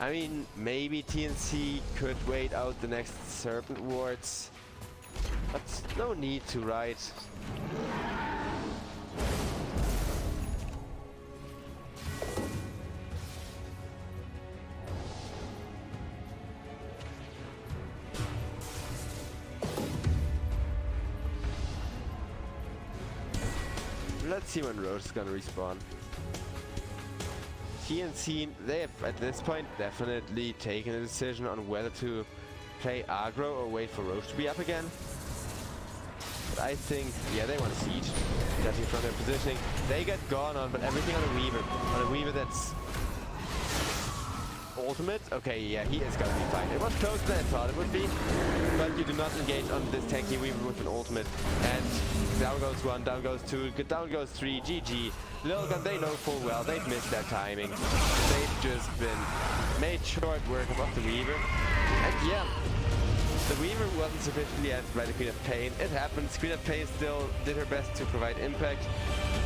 I mean, maybe TNC could wait out the next Serpent wards, but no need to, right? let's see when Roche is gonna respawn. TNC, they have at this point definitely taken a decision on whether to play aggro or wait for Roche to be up again. But I think, yeah, they want to siege, judging from their positioning. They get gone on, but everything on a Weaver that's ultimate. Okay, yeah, he is gonna be fine. It was closer than I thought it would be, but you do not engage on this tanky Weaver with an ultimate. And down goes one, down goes two, down goes three, GG. Lilgun, they know full well, they've missed their timing. They've just been made short work of the Weaver. And yeah, the Weaver wasn't sufficiently answered by the Queen of Pain. It happens. Queen of Pain still did her best to provide impact,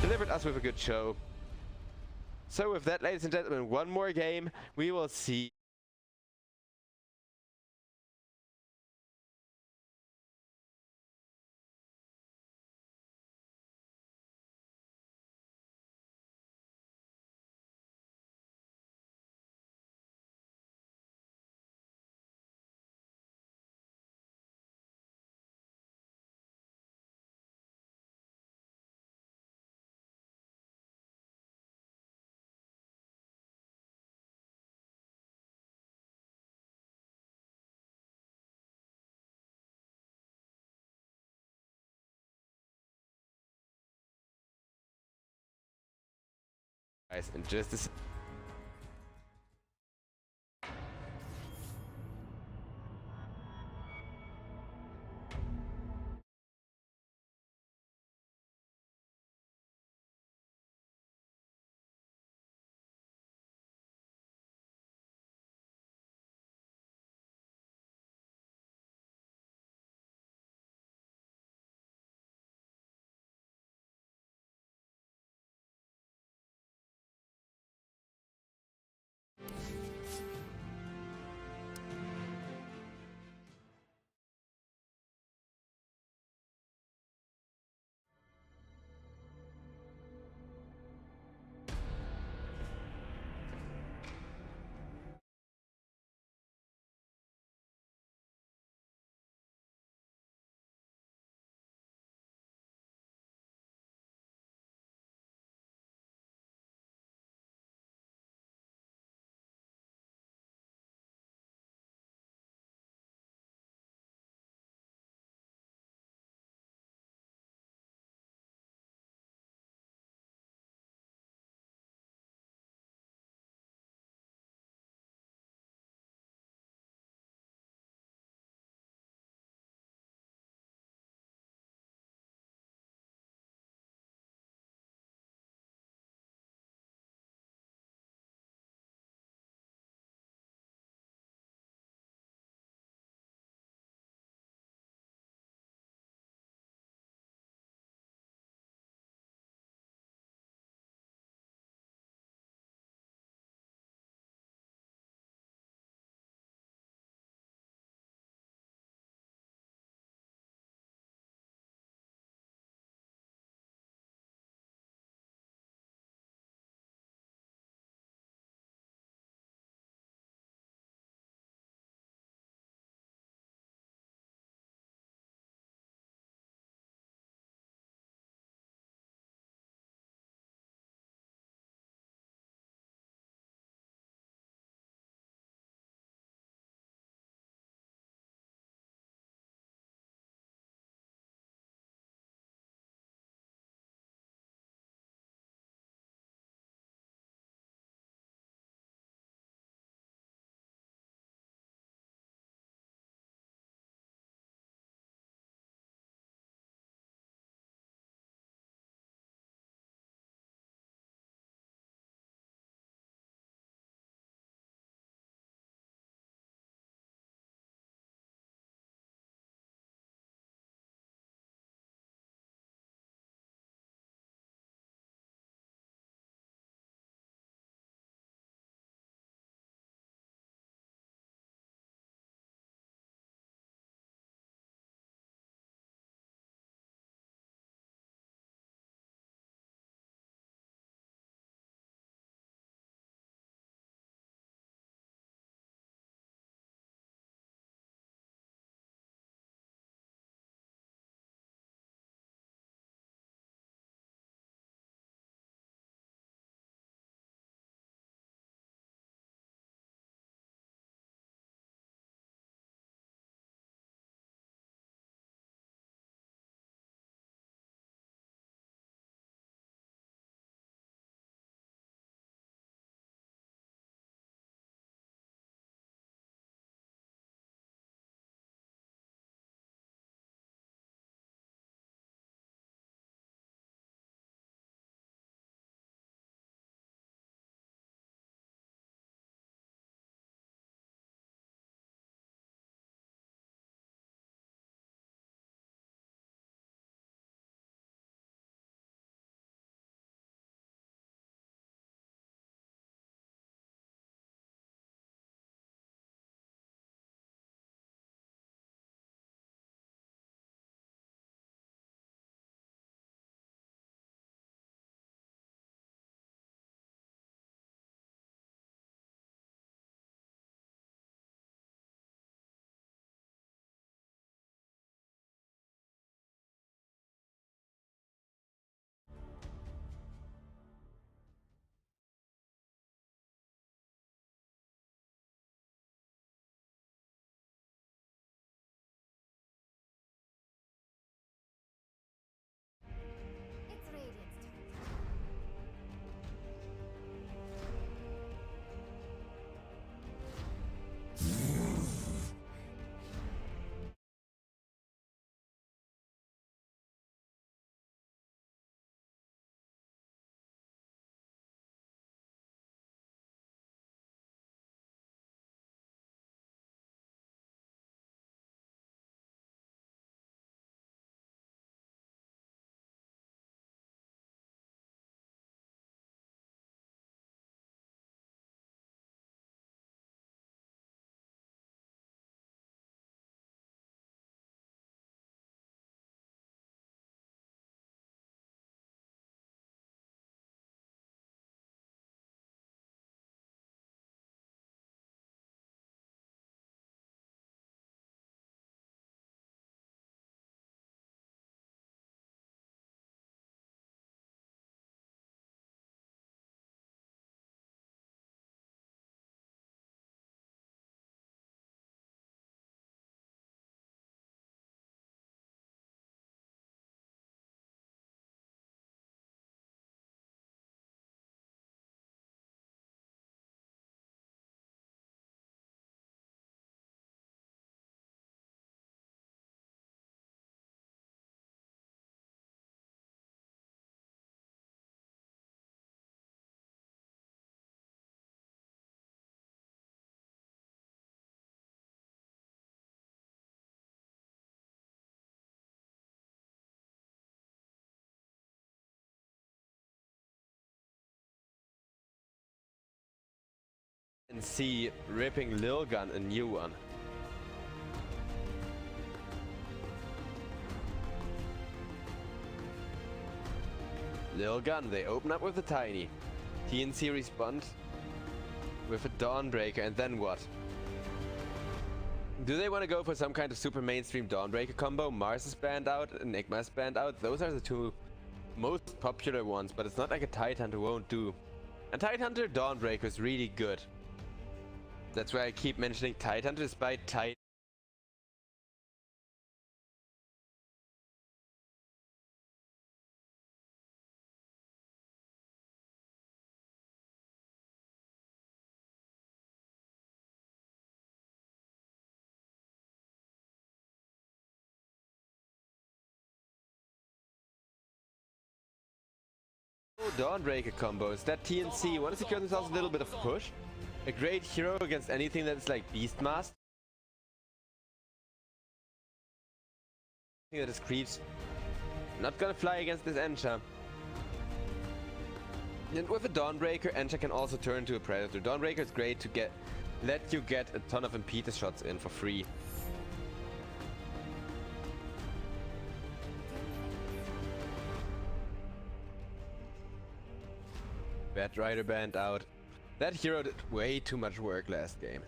delivered us with a good show. So with that, ladies and gentlemen, one more game, we will see guys in just a second. And see ripping Lil Gun a new one. Lil Gun, they open up with a Tiny. TNC respond with a Dawnbreaker, and then what? Do they want to go for some kind of super mainstream Dawnbreaker combo? Mars is banned out, Enigma is banned out. Those are the two most popular ones, but it's not like a Tidehunter won't do. And Tidehunter Dawnbreaker is really good. That's why I keep mentioning Tidehunter despite Tide. Dawnbreaker combos. That TNC want to secure themselves a little bit of push. A great hero against anything that's like Beastmaster. That is creeps. Not gonna fly against this Encha. And with a Dawnbreaker, Encha can also turn into a Predator. Dawnbreaker is great to let you get a ton of impetus shots in for free. Batrider banned out. That hero did way too much work last game.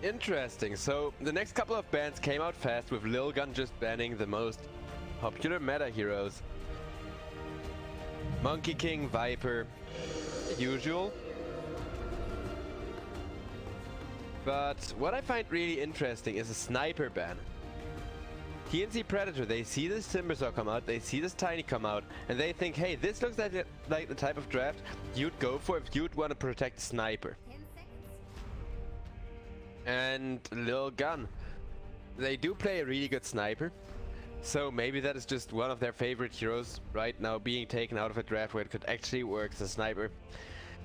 Interesting. So the next couple of bans came out fast, with Lil Gun just banning the most popular meta heroes. Monkey King, Viper, usual. But what I find really interesting is a sniper ban. TNC Predator, they see this Timbersaw come out, they see this Tiny come out, and they think, hey, this looks like the type of draft you'd go for if you'd want to protect Sniper. And Lil Gun, they do play a really good Sniper, so maybe that is just one of their favorite heroes right now being taken out of a draft where it could actually work as a Sniper.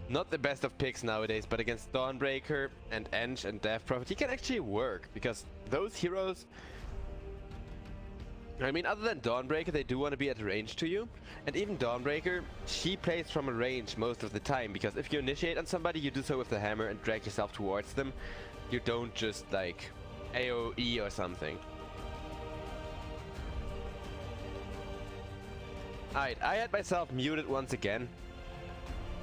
Not the best of picks nowadays, but against Dawnbreaker and Ench and Death Prophet, he can actually work, because those heroes, I mean, other than Dawnbreaker, they do want to be at range to you. And even Dawnbreaker, she plays from a range most of the time, because if you initiate on somebody, you do so with the hammer and drag yourself towards them. You don't just like AoE or something. Alright, I had myself muted once again.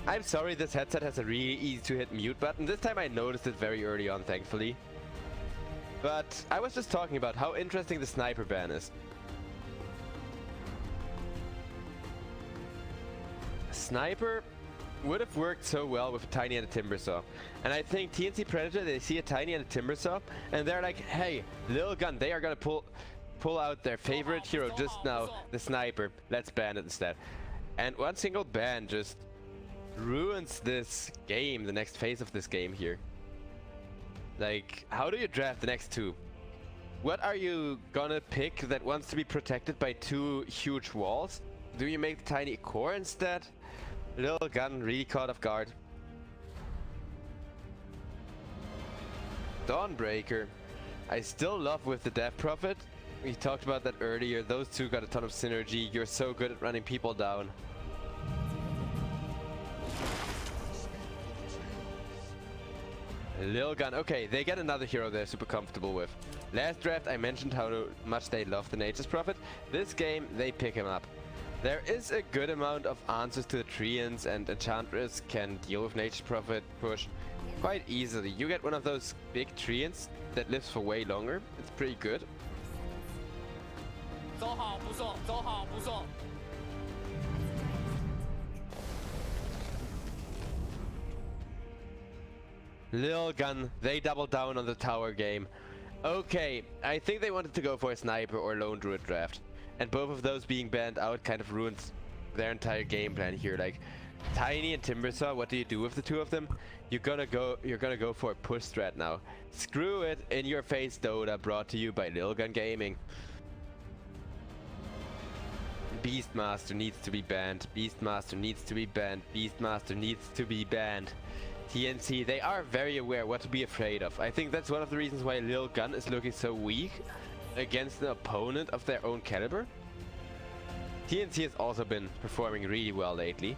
I'm sorry, this headset has a really easy to hit mute button. This time I noticed it very early on, thankfully. But I was just talking about how interesting the sniper ban is. Sniper would have worked so well with a Tiny and a Timbersaw. And I think TNC Predator, they see a Tiny and a Timbersaw, and they're like, hey, Lil Gun, they are gonna pull out their favorite hero just now, the Sniper. Let's ban it instead. And one single ban just ruins this game, the next phase of this game here. Like, how do you draft the next two? What are you gonna pick that wants to be protected by two huge walls? Do you make the Tiny core instead? Lil Gun really caught off guard. Dawnbreaker, I still love with the Death Prophet. We talked about that earlier. Those two got a ton of synergy. You're so good at running people down. Lil Gun, okay, they get another hero they're super comfortable with. Last draft I mentioned how much they love the Nature's Prophet. This game they pick him up. There is a good amount of answers to the Treants, and Enchantress can deal with Nature's Prophet push quite easily. You get one of those big Treants that lives for way longer. It's pretty good. Lil Gun, they double down on the tower game. Okay, I think they wanted to go for a Sniper or Lone Druid draft. And both of those being banned out kind of ruins their entire game plan here. Like Tiny and Timbersaw, what do you do with the two of them? You're gonna go for a push strat now. Screw it, in your face Dota, brought to you by Lilgun Gaming. Beastmaster needs to be banned. Beastmaster needs to be banned. Beastmaster needs to be banned. TNC, they are very aware what to be afraid of. I think that's one of the reasons why Lilgun is looking so weak against an opponent of their own caliber. TNC has also been performing really well lately.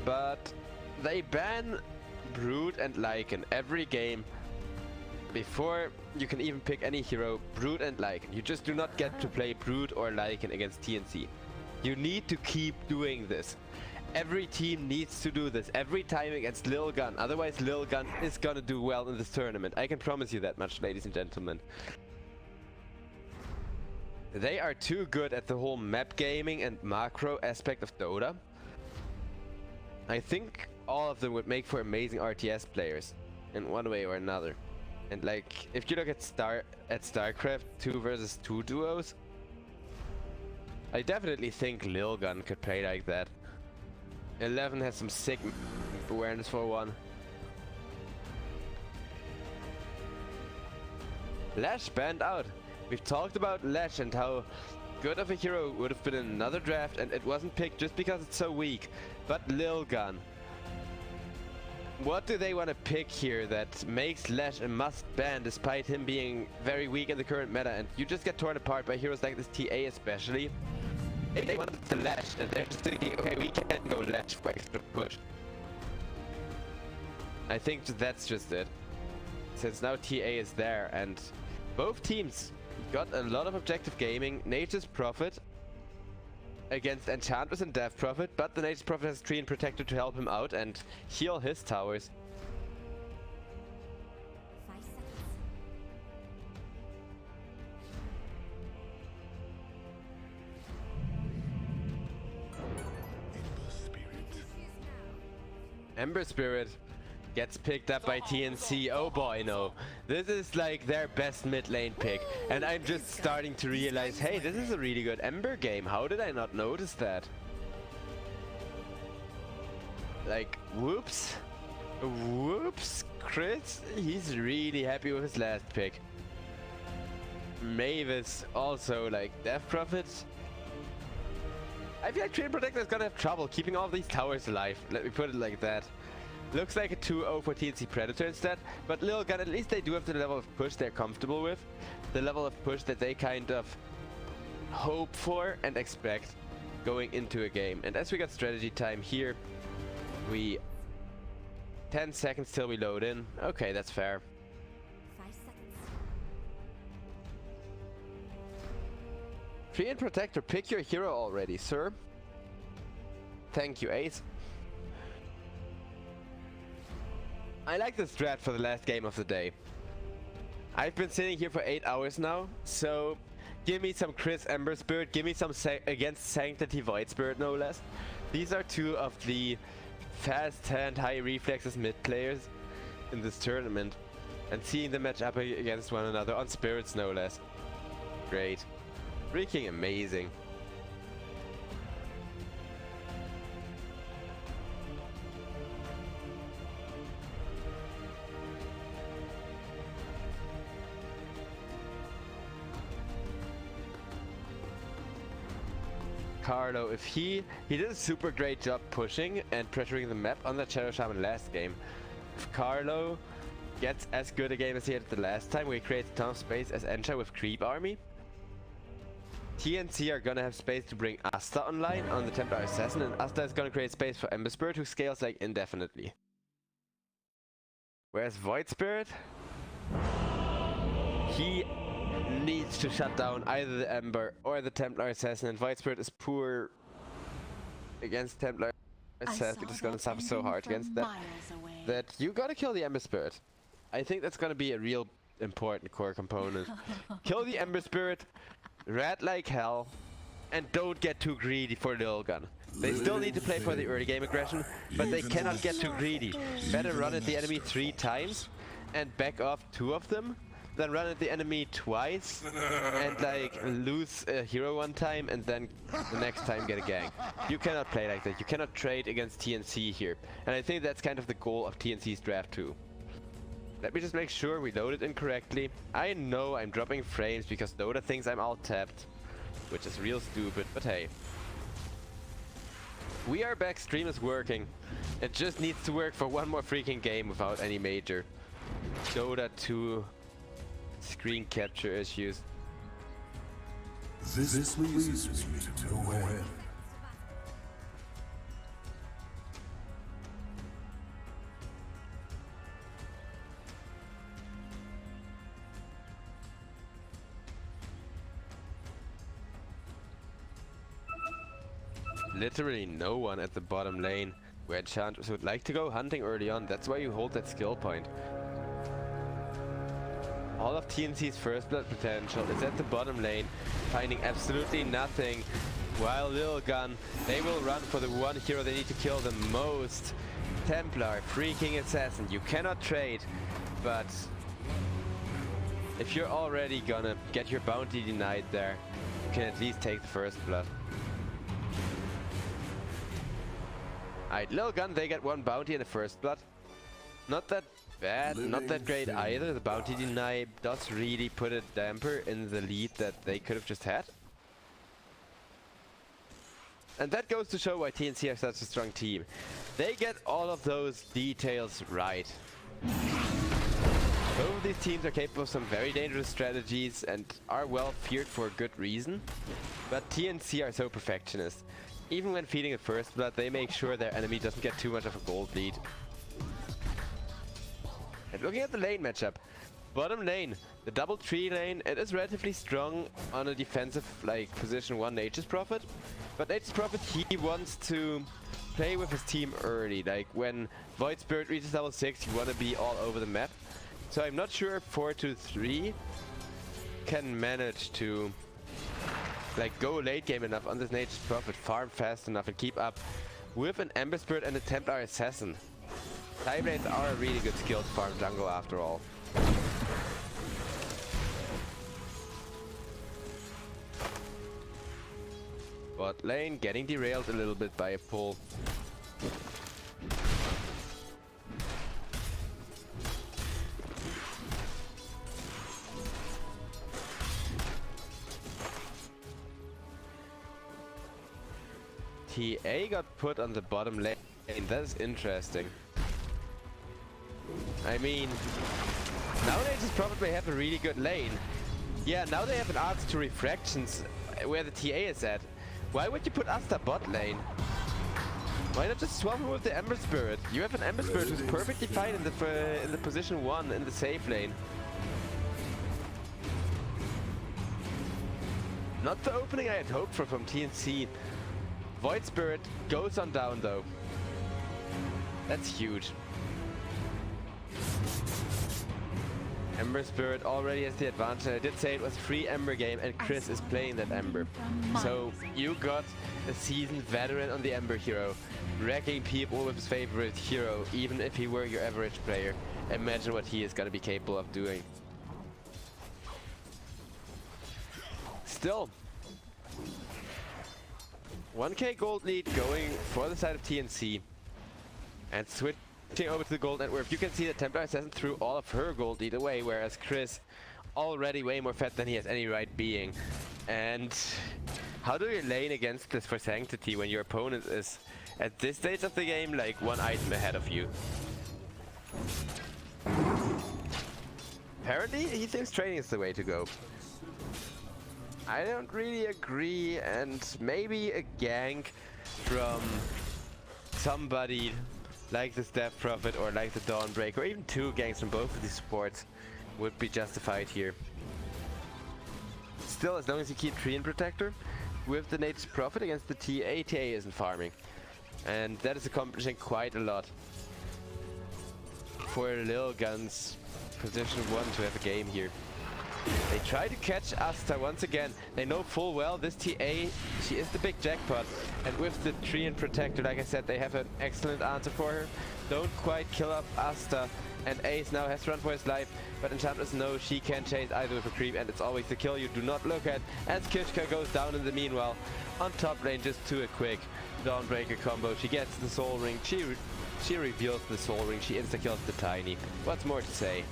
But they ban Brood and Lycan every game. Before you can even pick any hero, Brood and Lycan. You just do not get to play Brood or Lycan against TNC. You need to keep doing this. Every team needs to do this every time against Lilgun. Otherwise Lilgun is gonna do well in this tournament. I can promise you that much, ladies and gentlemen. They are too good at the whole map gaming and macro aspect of Dota. I think all of them would make for amazing RTS players in one way or another. And like, if you look at StarCraft 2 versus 2 duos, I definitely think Lilgun could play like that. 11 has some sick awareness for one. Lash banned out. We've talked about Lash and how good of a hero would have been in another draft, and it wasn't picked just because it's so weak. But Lilgun, what do they want to pick here that makes Lash a must ban despite him being very weak in the current meta? And you just get torn apart by heroes like this TA especially. If they wanted to Lash, and they're just thinking, okay, we can't go Lash for extra push. I think that's just it. Since now TA is there, and both teams got a lot of objective gaming. Nature's Prophet against Enchantress and Death Prophet, but the Nature's Prophet has Tree and Protector to help him out and heal his towers. Ember Spirit gets picked up by TNC. Oh boy, no. This is like their best mid lane pick. And I'm just starting to realize, hey, this is a really good Ember game. How did I not notice that? Like, whoops. Whoops. Chris, he's really happy with his last pick. Mavis also, like, Death Prophet. I feel like Tree and Protector is gonna have trouble keeping all these towers alive. Let me put it like that. Looks like a 2-0 for TNC Predator instead, but Lilgun, at least they do have the level of push they're comfortable with. The level of push that they kind of hope for and expect going into a game. And as we got strategy time here, 10 seconds till we load in. Okay, that's fair. 5 seconds. Tree and Protector, pick your hero already, sir. Thank you, Ace. I like this strat for the last game of the day. I've been sitting here for 8 hours now, so give me some Chris Ember Spirit, give me some against Sanctity Void Spirit, no less. These are two of the fast hand, high reflexes mid players in this tournament, and seeing them match up against one another on Spirits, no less. Great. Freaking amazing. Carlo, if he did a super great job pushing and pressuring the map on that Shadow Shaman last game. If Carlo gets as good a game as he had the last time, where he creates a ton of space as Encha with Creep Army, TNC are gonna have space to bring Asta online on the Templar Assassin, and Asta is gonna create space for Ember Spirit, who scales like indefinitely. Whereas Void Spirit, he needs to shut down either the Ember or the Templar Assassin, and Void Spirit is poor against Templar Assassin. It's gonna suffer so hard against that, that you gotta kill the Ember Spirit. I think that's gonna be a real important core component. Kill the Ember Spirit, rat like hell, and don't get too greedy for Lilgun. They still need to play for the early game aggression, but they cannot get too greedy. Better run at the enemy 3 times and back off 2 of them than run at the enemy twice and like lose a hero one time and then the next time get a gank. You cannot play like that. You cannot trade against TNC here. And I think that's kind of the goal of TNC's draft too. Let me just make sure we loaded incorrectly. I know I'm dropping frames because DOTA thinks I'm alt-tapped, which is real stupid, but hey. We are back, stream is working. It just needs to work for one more freaking game without any major DOTA2 screen capture issues. This leads me to nowhere. Literally no one at the bottom lane where Enchantress would like to go hunting early on. That's why you hold that skill point. All of TNC's first blood potential is at the bottom lane, finding absolutely nothing. While Lil Gun, they will run for the one hero they need to kill the most. Templar, freaking assassin. You cannot trade, but if you're already gonna get your bounty denied there, you can at least take the first blood. Alright, Lil Gun, they get one bounty in the first blood. Not that bad, not that great either. The bounty deny does really put a damper in the lead that they could have just had. And that goes to show why TNC are such a strong team. They get all of those details right. Both of these teams are capable of some very dangerous strategies and are well feared for a good reason. But TNC are so perfectionist. Even when feeding a first blood, they make sure their enemy doesn't get too much of a gold lead. And looking at the lane matchup, bottom lane, the double tree lane, it is relatively strong on a defensive like position 1 Nature's Prophet. But Nature's Prophet, he wants to play with his team early. Like when Void Spirit reaches level 6, you want to be all over the map. So I'm not sure if 4-2-3 can manage to like go late game enough on this Nature's Prophet, farm fast enough and keep up with an Ember Spirit and a Templar Assassin. Safelane are a really good skill to farm jungle after all. Bot lane getting derailed a little bit by a pull. TA got put on the bottom lane. That is interesting. I mean, nowadays this probably have a really good lane. Yeah, now they have an answer to refractions where the TA is at. Why would you put Asta bot lane? Why not just swap him with the Ember Spirit? You have an Ember Spirit who's perfectly fine in the position 1 in the safe lane. Not the opening I had hoped for from TNC. Void Spirit goes on down though. That's huge. Ember Spirit already has the advantage. I did say it was a free Ember game and Chris is playing that Ember. So you got a seasoned veteran on the Ember hero, wrecking people with his favorite hero, even if he were your average player. Imagine what he is gonna be capable of doing. Still, 1k gold lead going for the side of TNC. And switching over to the gold network, you can see that Templar Assassin threw all of her gold lead away, whereas Chris already way more fat than he has any right being. And how do you lane against this for Sanctity when your opponent is at this stage of the game like one item ahead of you? Apparently he thinks training is the way to go. I don't really agree, and maybe a gank from somebody like the Staff Prophet or like the Dawnbreaker, or even 2 ganks from both of these supports would be justified here. Still, as long as you keep Treant Protector with the Nature's Prophet against the TA, TA isn't farming. And that is accomplishing quite a lot for Lil Gun's position 1 to have a game here. They try to catch Asta once again. They know full well this TA, she is the big jackpot. And with the tree and protector, like I said, they have an excellent answer for her. Don't quite kill up Asta. And Ace now has to run for his life. But Enchantress knows she can't chase either with a creep. And it's always the kill you do not look at. As Kishka goes down in the meanwhile. On top lane, just to a quick Dawnbreaker combo. She gets the Soul Ring. She reveals the Soul Ring. She insta-kills the Tiny. What's more to say?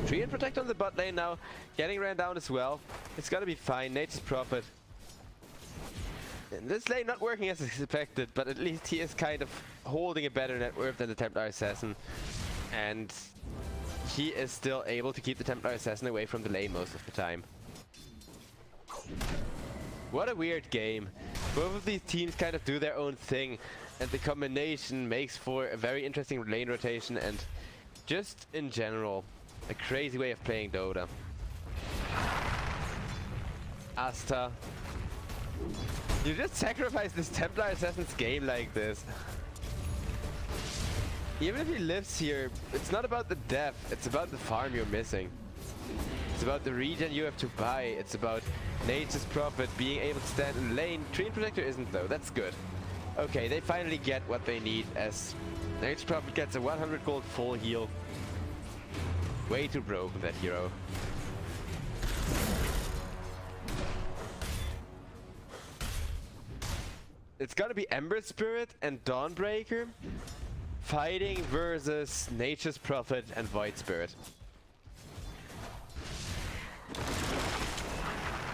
Tree and Protect on the bot lane now. Getting ran down as well. It's gonna be fine. Nature's Prophet. In this lane not working as expected, but at least he is kind of holding a better net worth than the Templar Assassin. And he is still able to keep the Templar Assassin away from the lane most of the time. What a weird game. Both of these teams kind of do their own thing, and the combination makes for a very interesting lane rotation and just in general a crazy way of playing Dota. Asta. You just sacrifice this Templar Assassin's game like this. Even if he lives here, it's not about the death, it's about the farm you're missing. It's about the regen you have to buy, it's about Nature's Prophet being able to stand in lane. Tree and Protector isn't though, that's good. Okay, they finally get what they need as Nature's Prophet gets a 100 gold full heal. Way too broken, that hero. It's gonna be Ember Spirit and Dawnbreaker fighting versus Nature's Prophet and Void Spirit.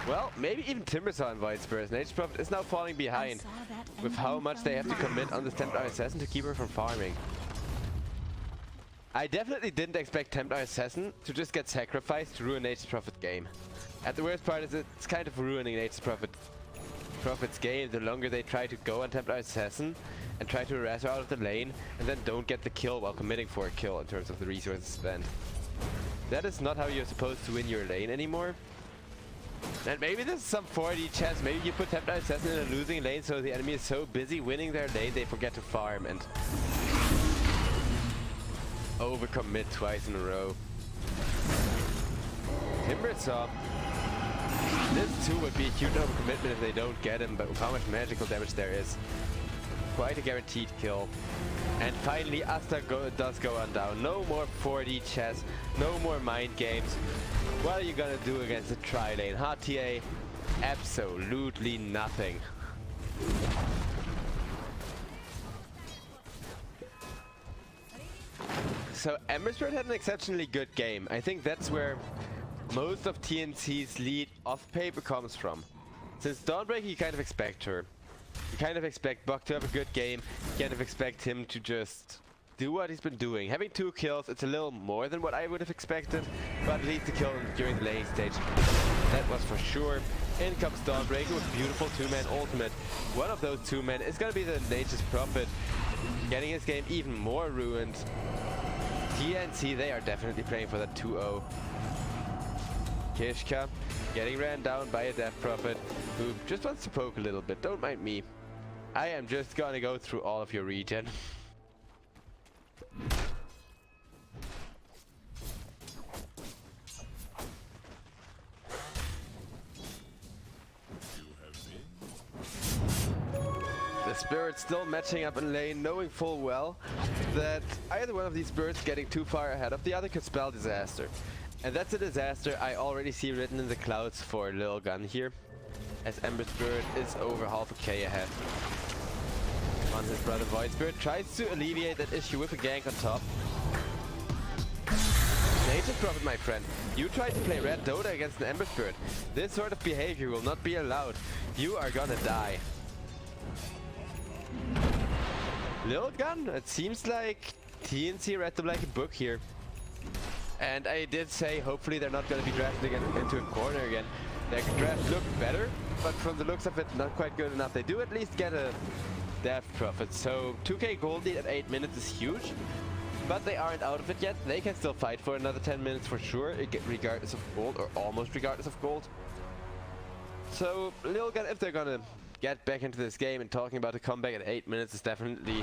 Well, maybe even Timbersaw and Void Spirit. Nature's Prophet is now falling behind with how much they have to commit on this Templar Assassin to keep her from farming. I definitely didn't expect Templar Assassin to just get sacrificed to ruin Nature's Prophet game. And the worst part is it's kind of ruining Nature's Prophet's game the longer they try to go on Templar Assassin and try to harass her out of the lane and then don't get the kill while committing for a kill in terms of the resources spent. That is not how you're supposed to win your lane anymore. And maybe this is some 4D chess. Maybe you put Templar Assassin in a losing lane so the enemy is so busy winning their lane they forget to farm and overcommit twice in a row. Timbersaw. This too would be a huge overcommitment if they don't get him, but with how much magical damage there is. Quite a guaranteed kill. And finally Asta does go on down. No more 4D chess, no more mind games. What are you gonna do against a tri-lane? Hard TA? Absolutely nothing. So Ember Spirit had an exceptionally good game. I think that's where most of TNC's lead off paper comes from. Since Dawnbreaker, you kind of expect her. You kind of expect Buck to have a good game. You kind of expect him to just do what he's been doing. Having 2 kills, it's a little more than what I would have expected, but at least the kill during the laning stage, that was for sure. In comes Dawnbreaker with beautiful 2-man ultimate. One of those 2 men is going to be the Nature's Prophet, getting his game even more ruined. TNC, they are definitely playing for that 2-0. Kishka getting ran down by a Death Prophet who just wants to poke a little bit. Don't mind me. I am just gonna go through all of your regen. The Spirit still matching up in lane, knowing full well that either one of these Spirits getting too far ahead of the other could spell disaster. And that's a disaster I already see written in the clouds for Lil Gun here, as Ember Spirit is over half a K ahead. On his brother Void Spirit tries to alleviate that issue with a gank on top. Nature's Prophet, my friend, you tried to play Red Dota against an Ember Spirit. This sort of behavior will not be allowed. You are gonna die. Lil Gun, it seems like TNC read them like a book here. And I did say hopefully they're not going to be drafted into a corner again. Their draft looked better, but from the looks of it, not quite good enough. They do at least get a Death Prophet, so 2k gold lead at 8 minutes is huge. But they aren't out of it yet. They can still fight for another 10 minutes for sure, regardless of gold, or almost regardless of gold. So Lil Gun, if they're gonna get back into this game and talking about a comeback at 8 minutes is definitely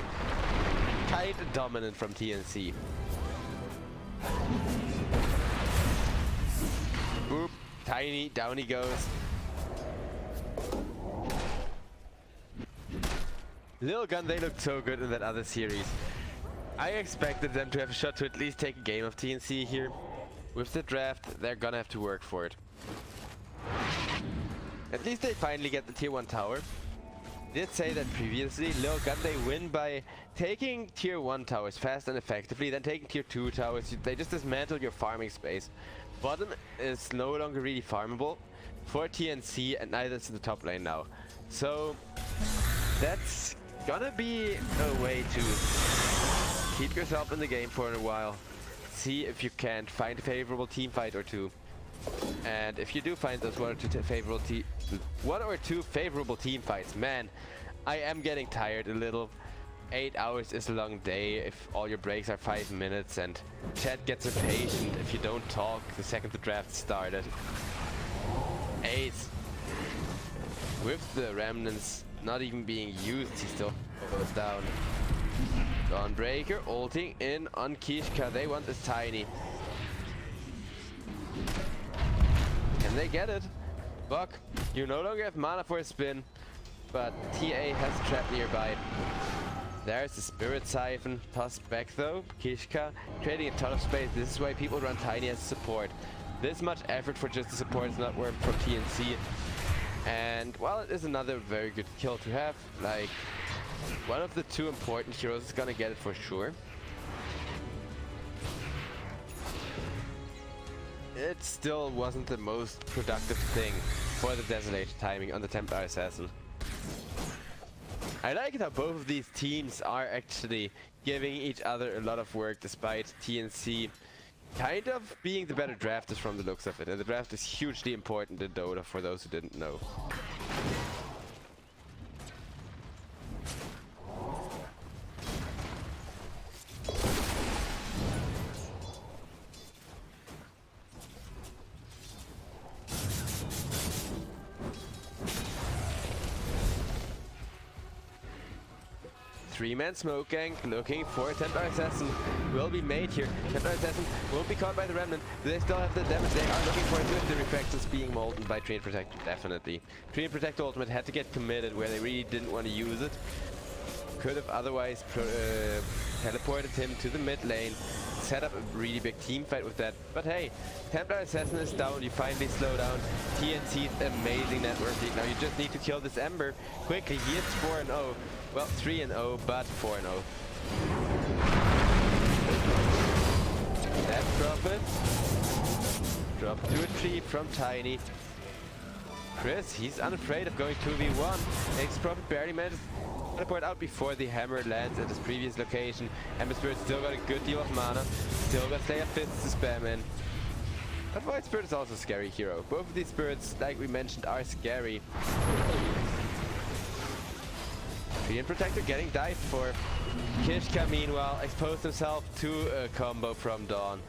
kind of dominant from TNC. Tiny, down he goes. Lil Gun, they looked so good in that other series. I expected them to have a shot to at least take a game of TNC here. With the draft, they're gonna have to work for it. At least they finally get the tier 1 tower. Did say that previously, Lil Gun, they win by taking tier 1 towers fast and effectively, then taking tier 2 towers. They just dismantle your farming space. Bottom is no longer really farmable for TNC, and neither is in the top lane now. So that's gonna be a way to keep yourself in the game for a while. See if you can find a favorable team fight or two. And if you do find those one or two favorable team fights, man, I am getting tired a little. 8 hours is a long day if all your breaks are 5 minutes, and chat gets impatient if you don't talk the second the draft started. Ace. With the remnants not even being used, he still goes down. Dawnbreaker ulting in on Kishka. They want this Tiny. Can they get it? Buck, you no longer have mana for a spin, but TA has a trap nearby. There's the Spirit Siphon, tossed back though. Kishka creating a ton of space. This is why people run Tiny as support. This much effort for just the support is not worth from TNC. And while it is another very good kill to have, like, one of the two important heroes is gonna get it for sure. It still wasn't the most productive thing for the Desolate timing on the Templar Assassin. I like it how both of these teams are actually giving each other a lot of work, despite TNC kind of being the better drafters from the looks of it. And the draft is hugely important in Dota for those who didn't know. Three-man smoke gang looking for a Templar Assassin will be made here. Templar Assassin won't be caught by the Remnant. Do they still have the damage? They are looking for it with the reflectors being molten by Treant Protector, definitely. Treant Protector ultimate had to get committed where they really didn't want to use it. Could have otherwise teleported him to the mid lane, set up a really big team fight with that. But hey, Templar Assassin is down, you finally slow down TNC's amazing network lead. Now you just need to kill this Ember quickly. He is 4-0. Well, 3-0, but 4-0. That Prophet. Drop to a tree from Tiny. Chris, he's unafraid of going 2v1. Makes Prophet barely manages to teleport out before the hammer lands at his previous location. Ember Spirit still got a good deal of mana. Still got Slayer Fists to spam in. But Void Spirit is also a scary hero. Both of these spirits, like we mentioned, are scary. Treant Protector getting dived for. Kishka, meanwhile, exposed himself to a combo from Dawn.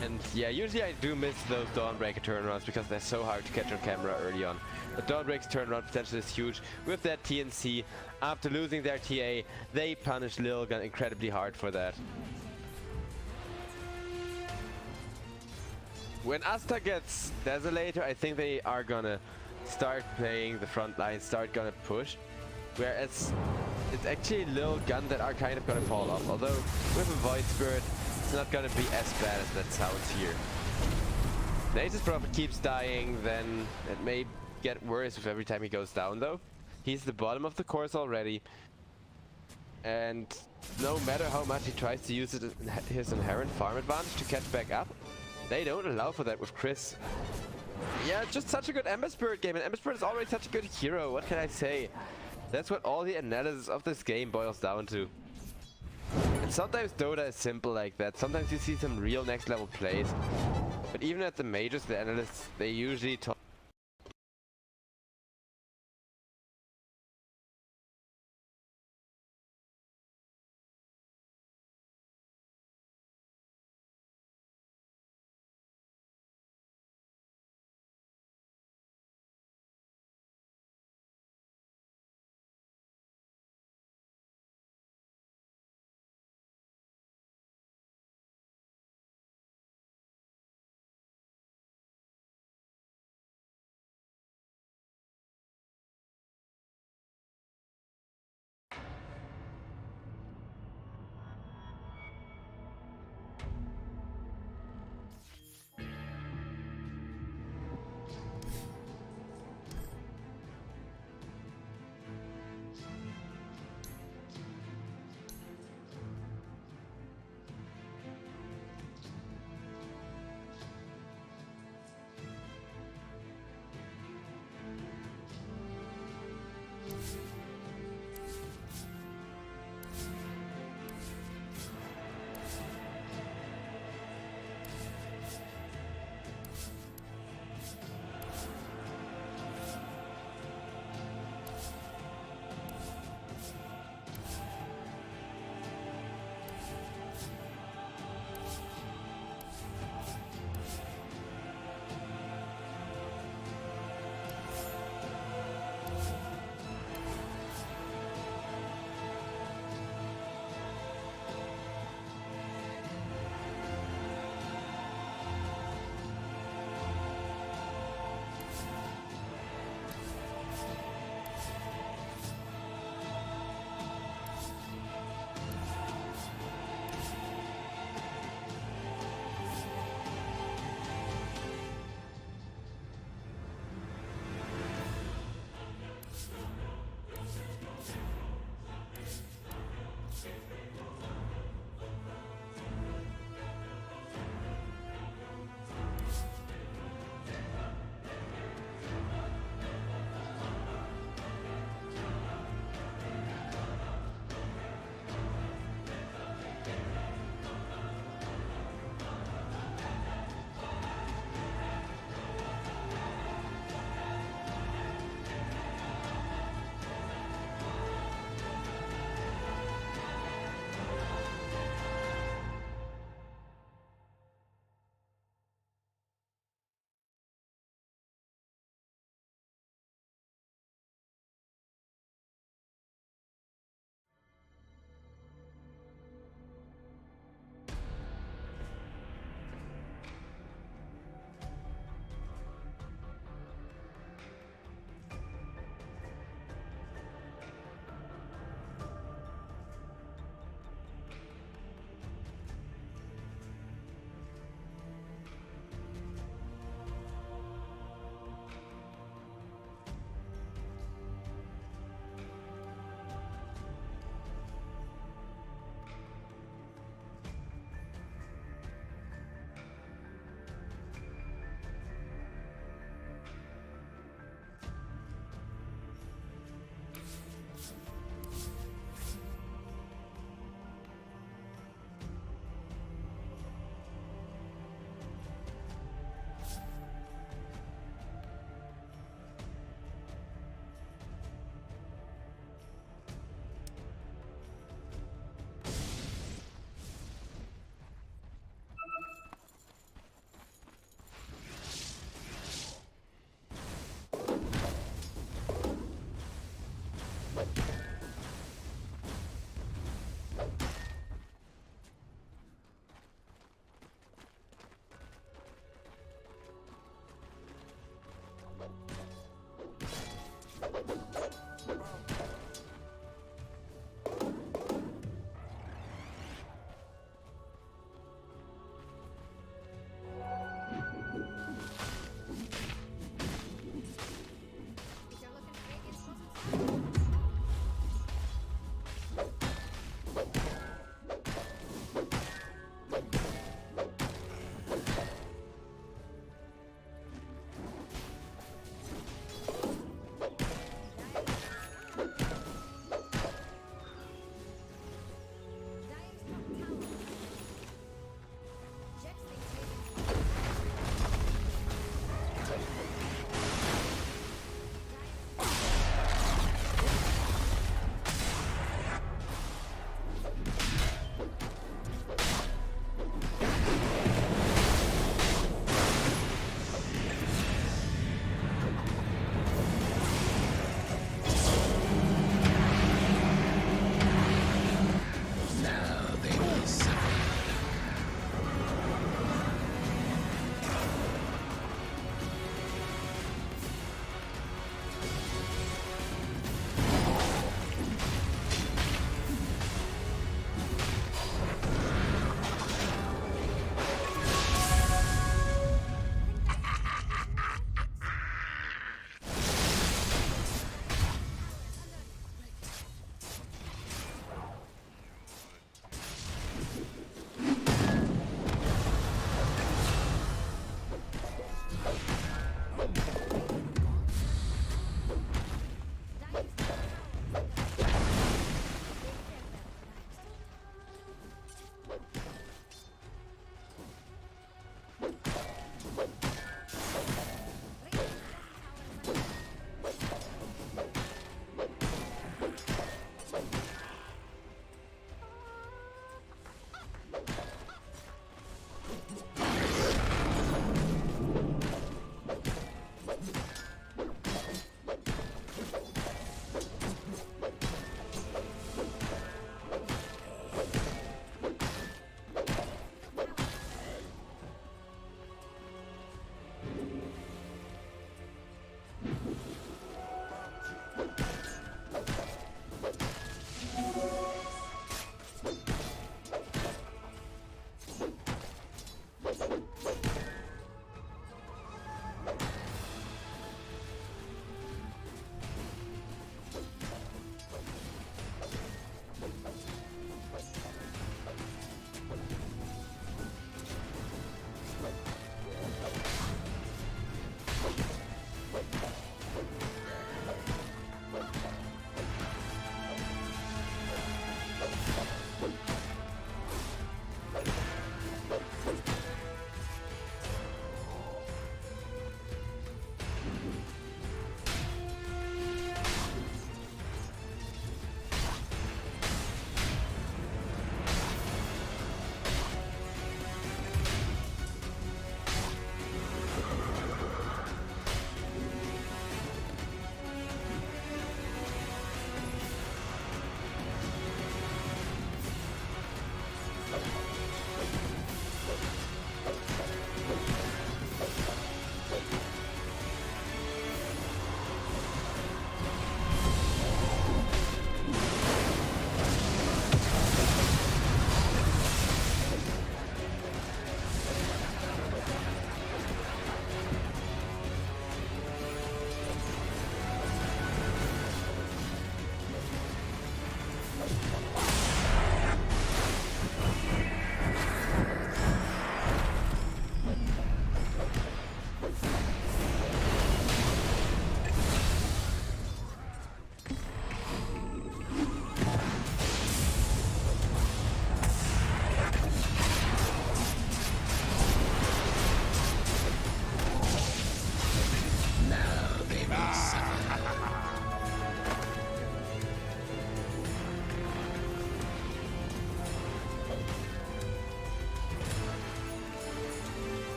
And yeah, usually I do miss those Dawnbreaker turnarounds because they're so hard to catch on camera early on. But Dawnbreaker's turnaround potential is huge. With that TNC, after losing their TA, they punish Lil Gun incredibly hard for that. When Asta gets Desolator, I think they are gonna start playing the front line, start gonna push. Whereas it's actually Lil Gun that are kind of gonna fall off. Although with a Void Spirit, it's not gonna be as bad as that sounds here. Nature's Prophet keeps dying, then it may get worse with every time he goes down though. He's the bottom of the course already. And no matter how much he tries to use his inherent farm advantage to catch back up, they don't allow for that with Chris. Yeah, it's just such a good Ember Spirit game, and Ember Spirit is already such a good hero, what can I say? That's what all the analysis of this game boils down to. And sometimes Dota is simple like that. Sometimes you see some real next level plays. But even at the majors, the analysts, they usually talk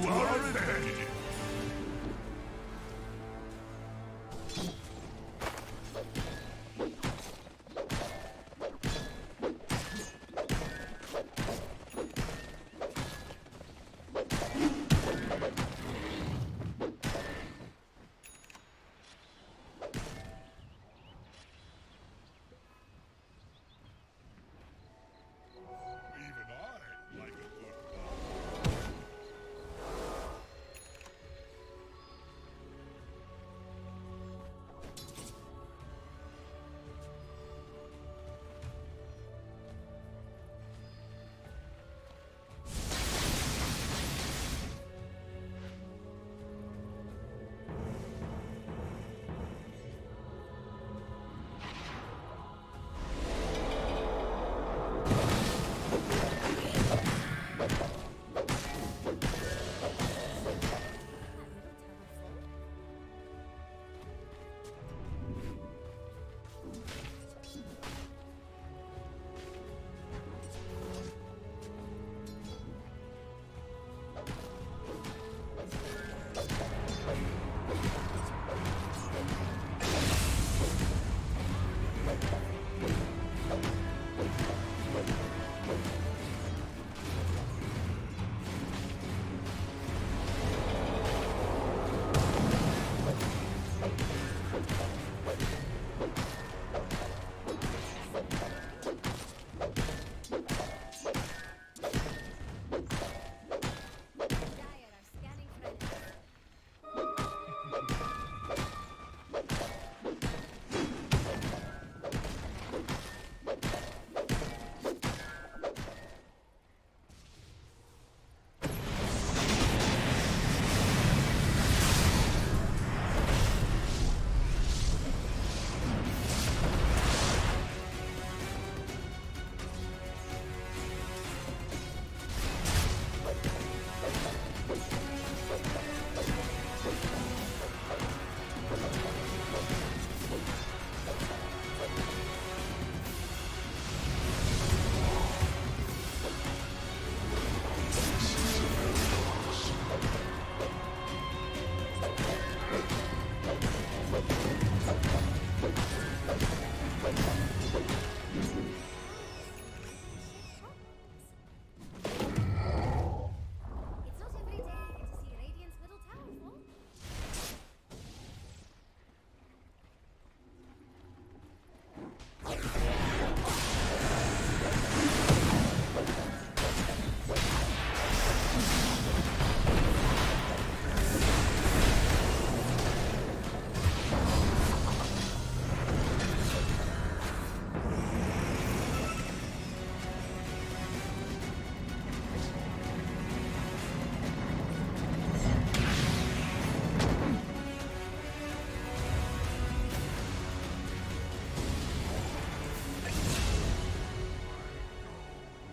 to our revenge. Even I like a good battle.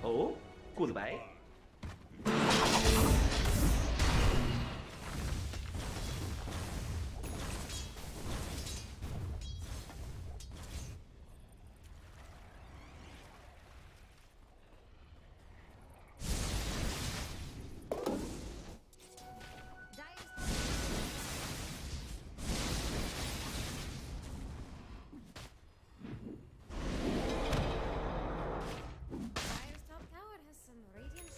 Ủa, cool vậy? Dire's top tower has some radiant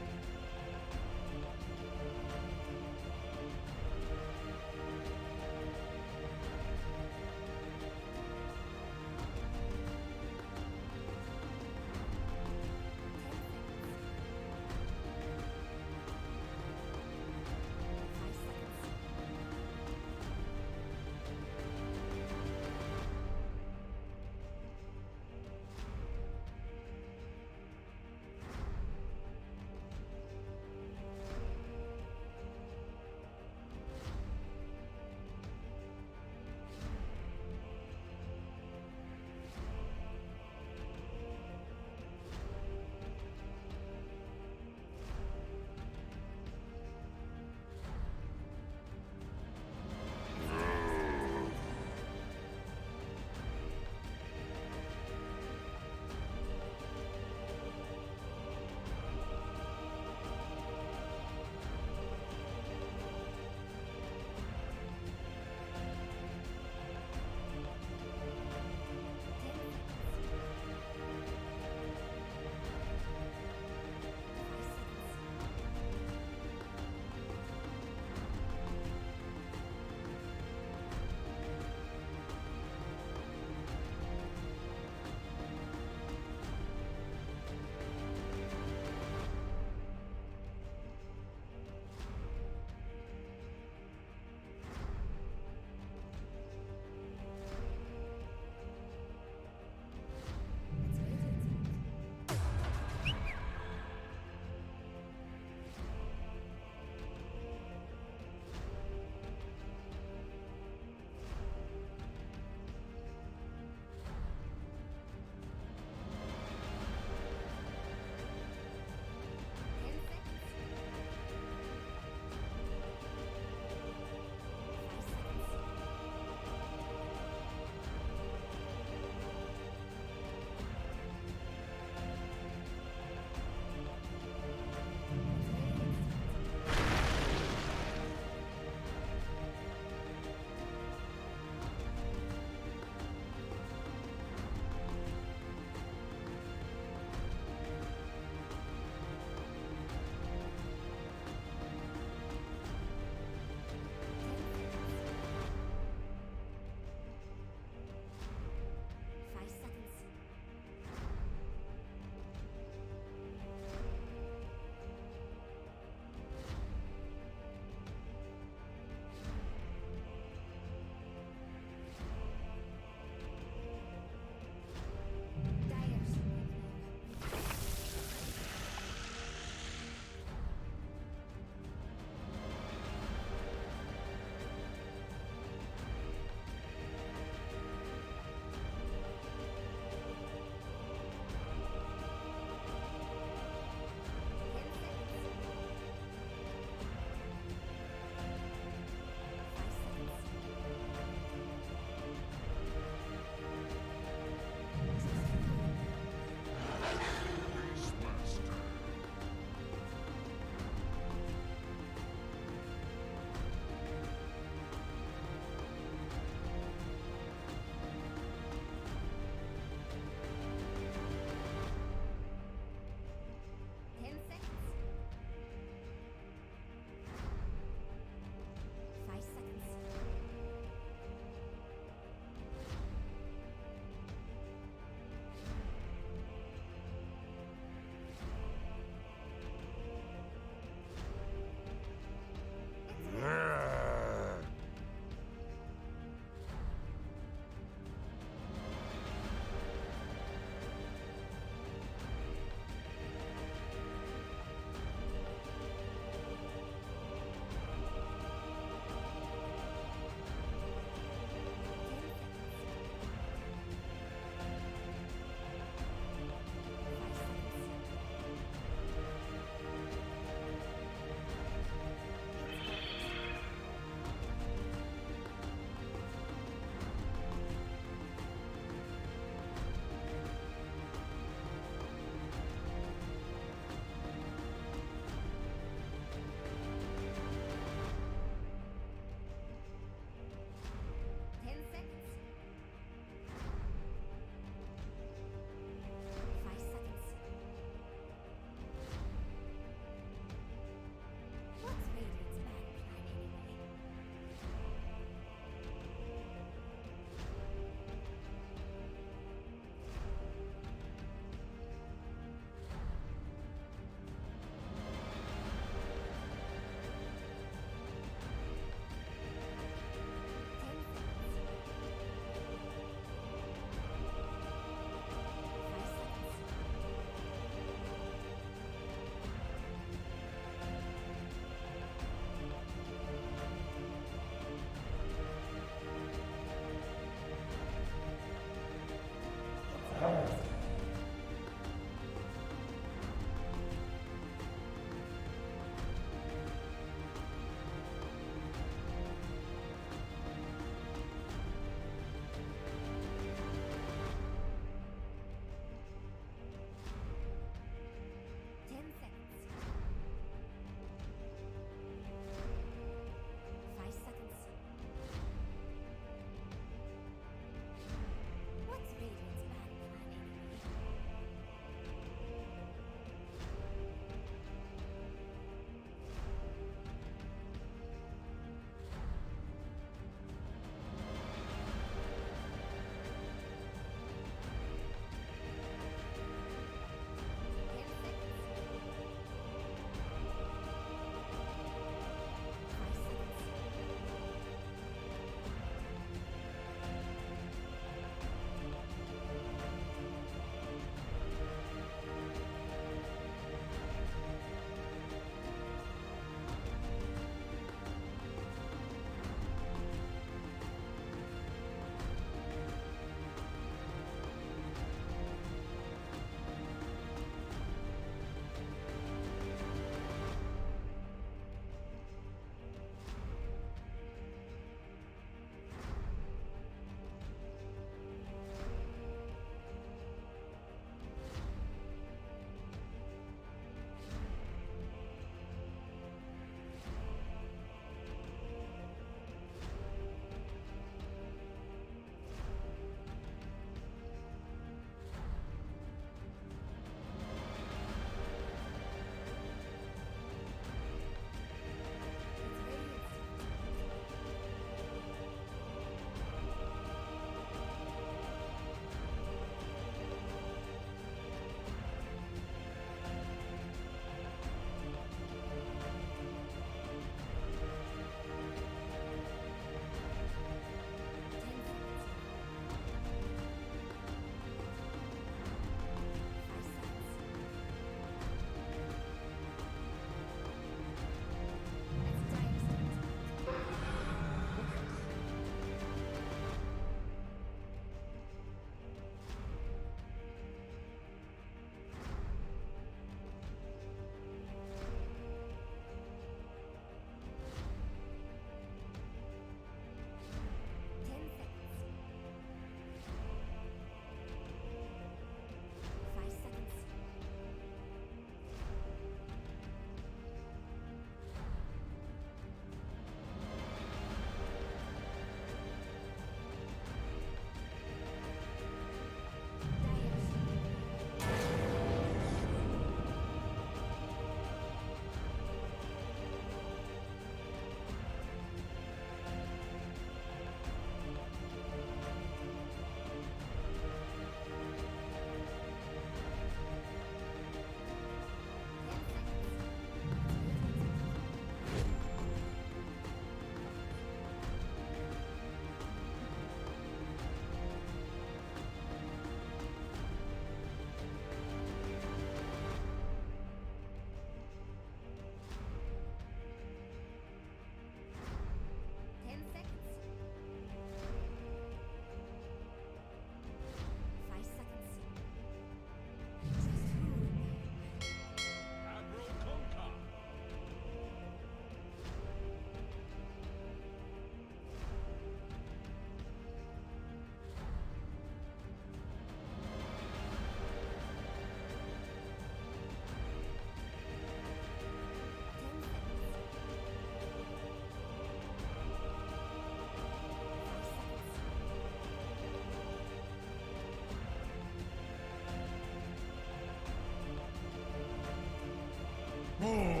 Oh.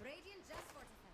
Radiant just fortified.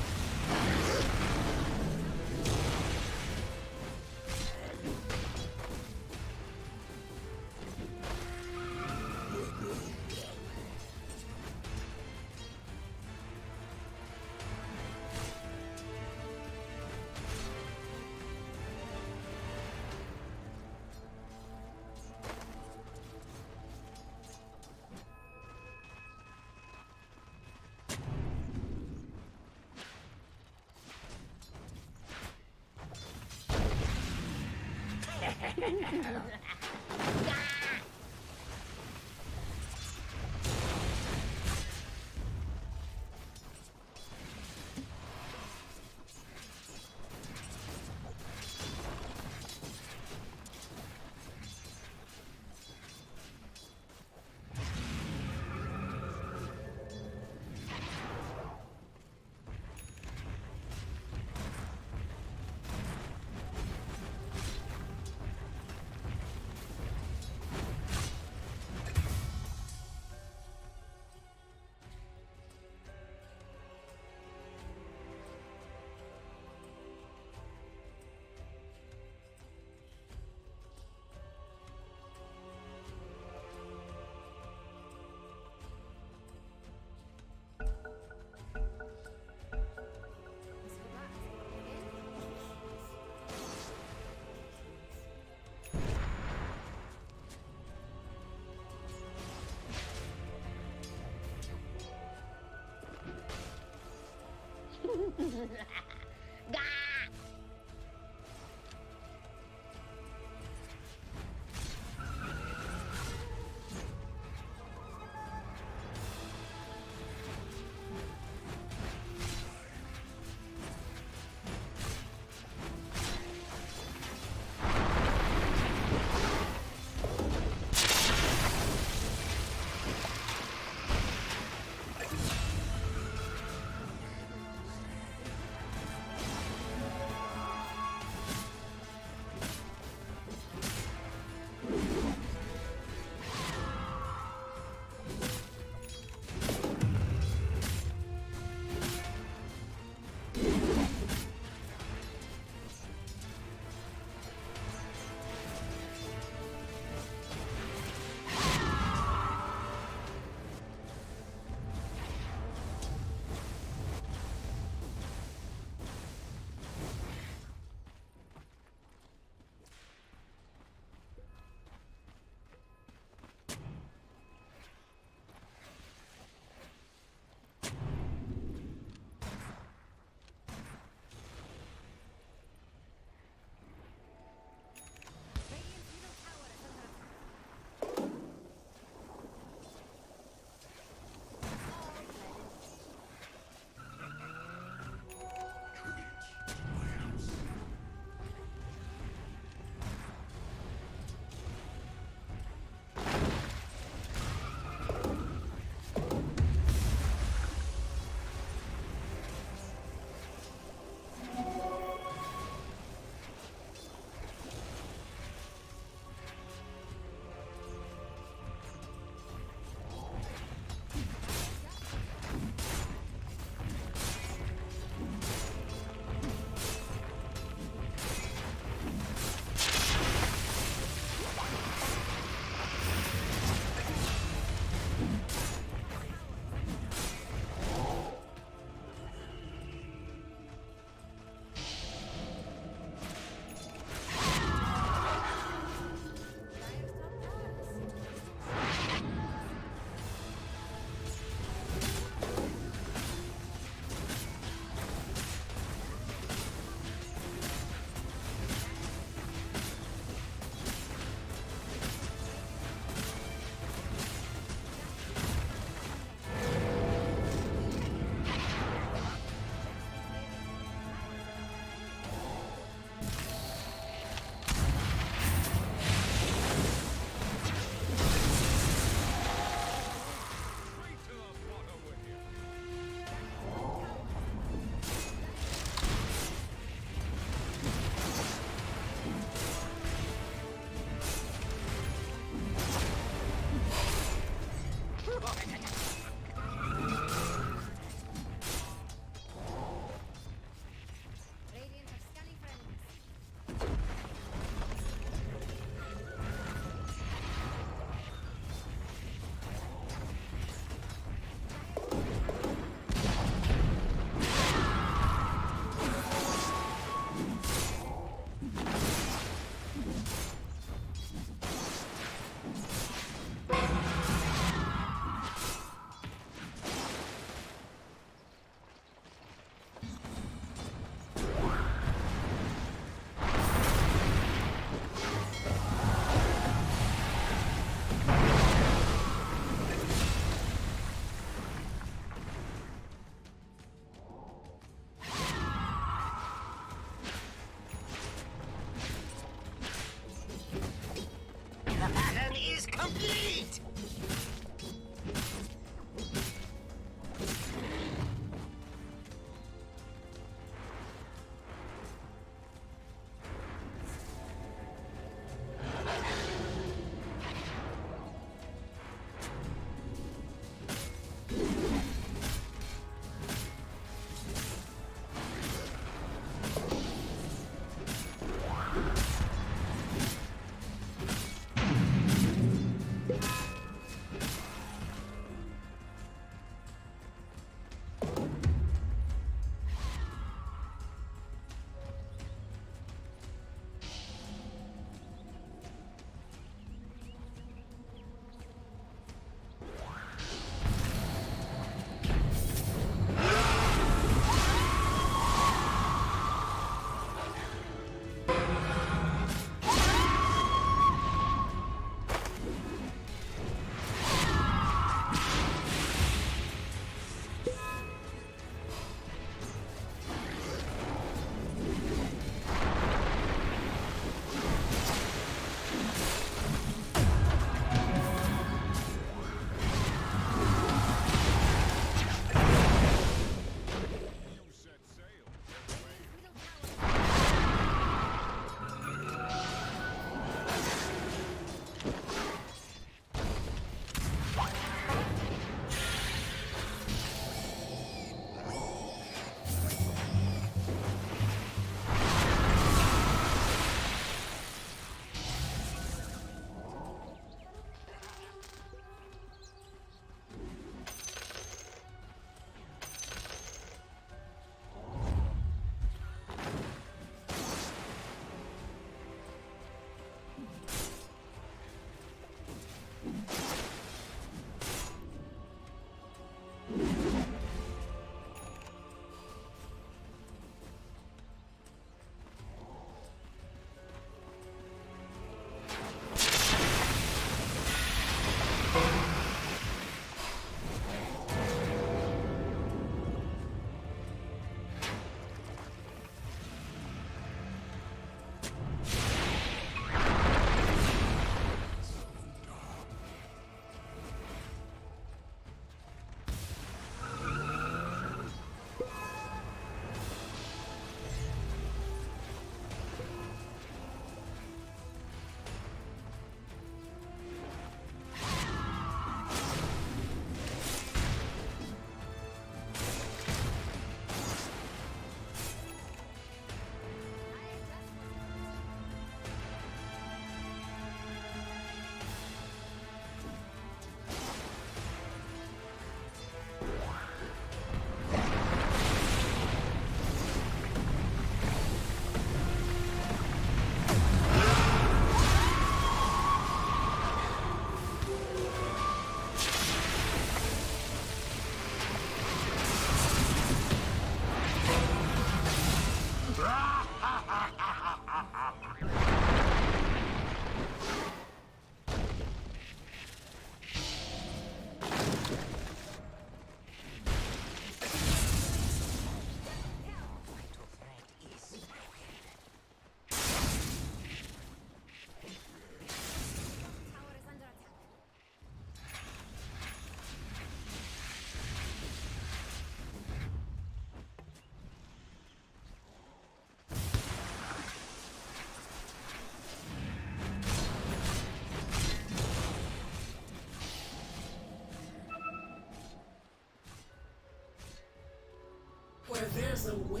Where there's a will,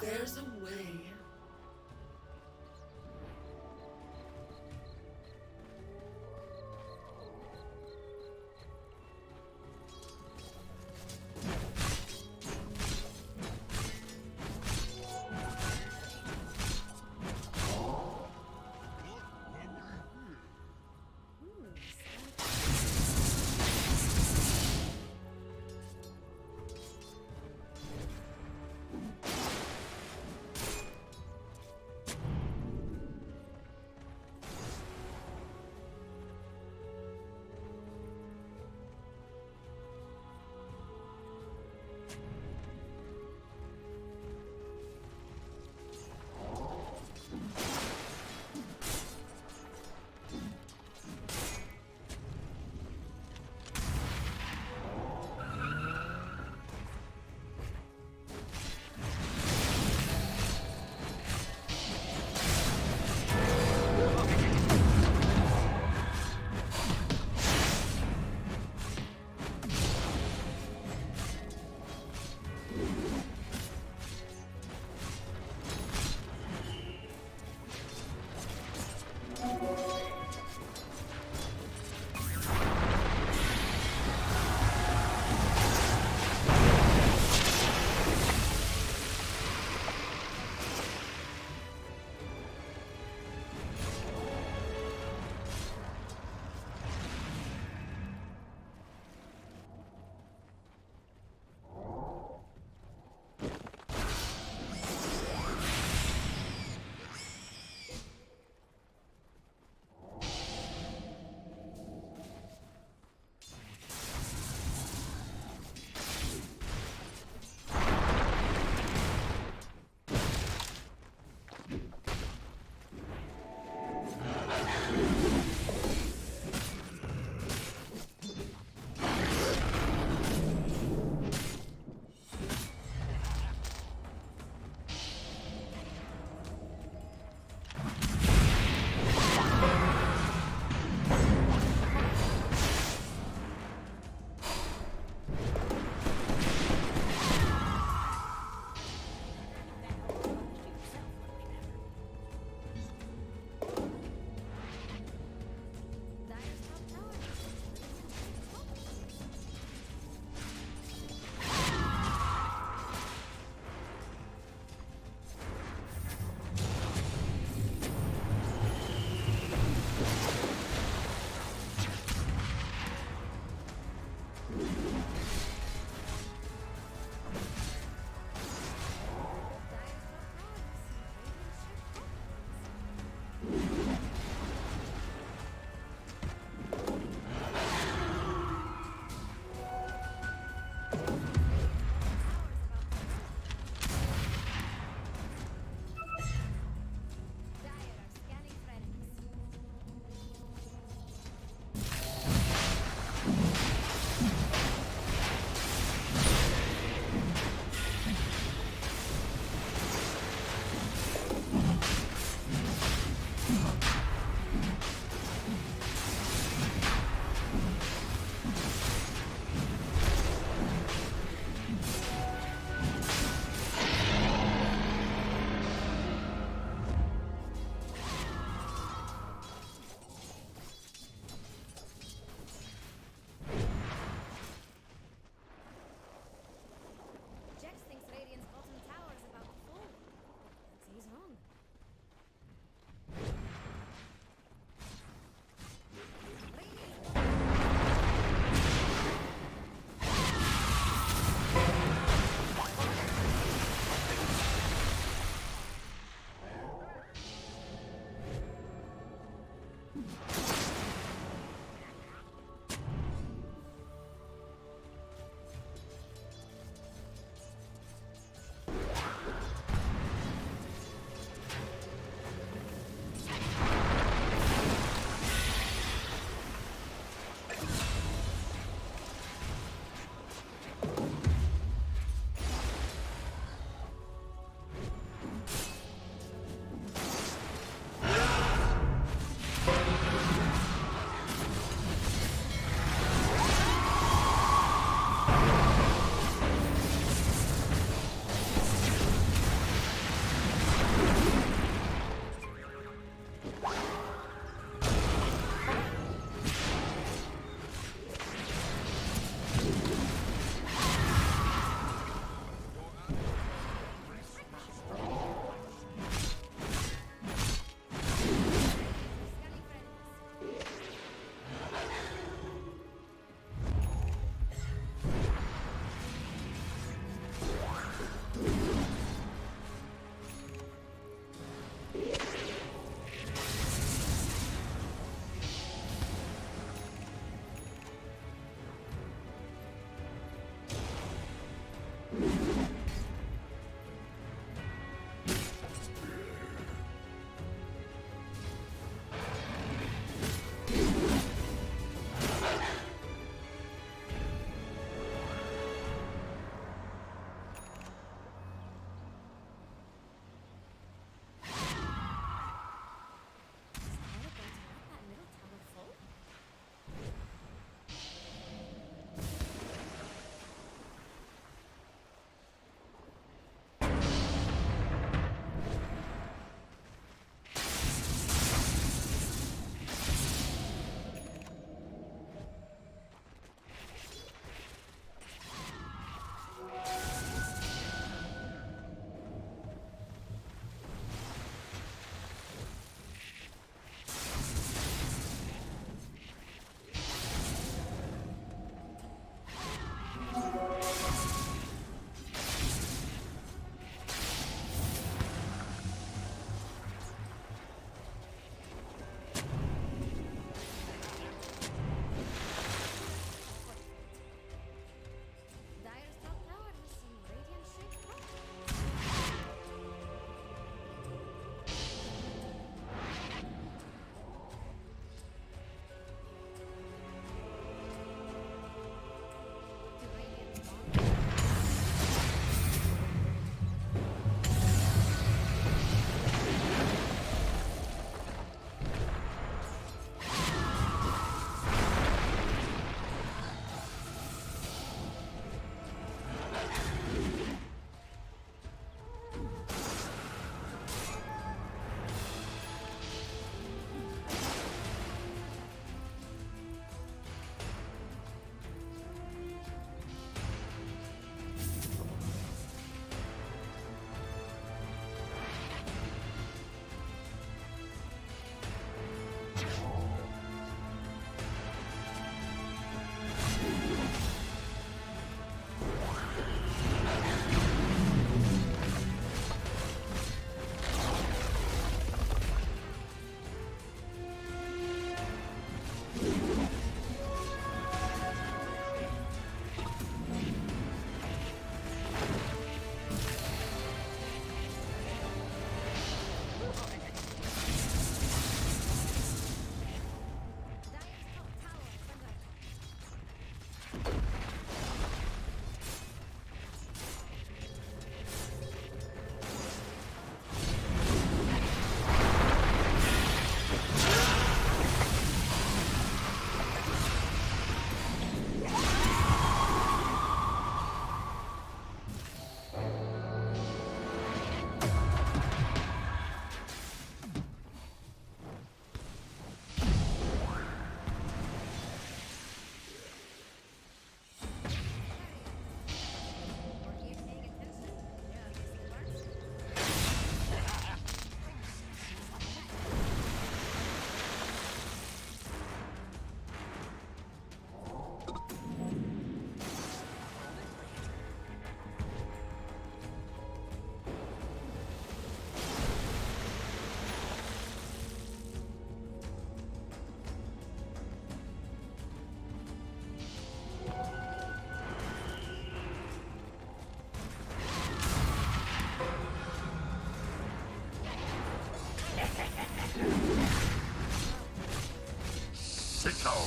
there's a way.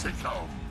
Succumb.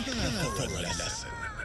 for a lesson.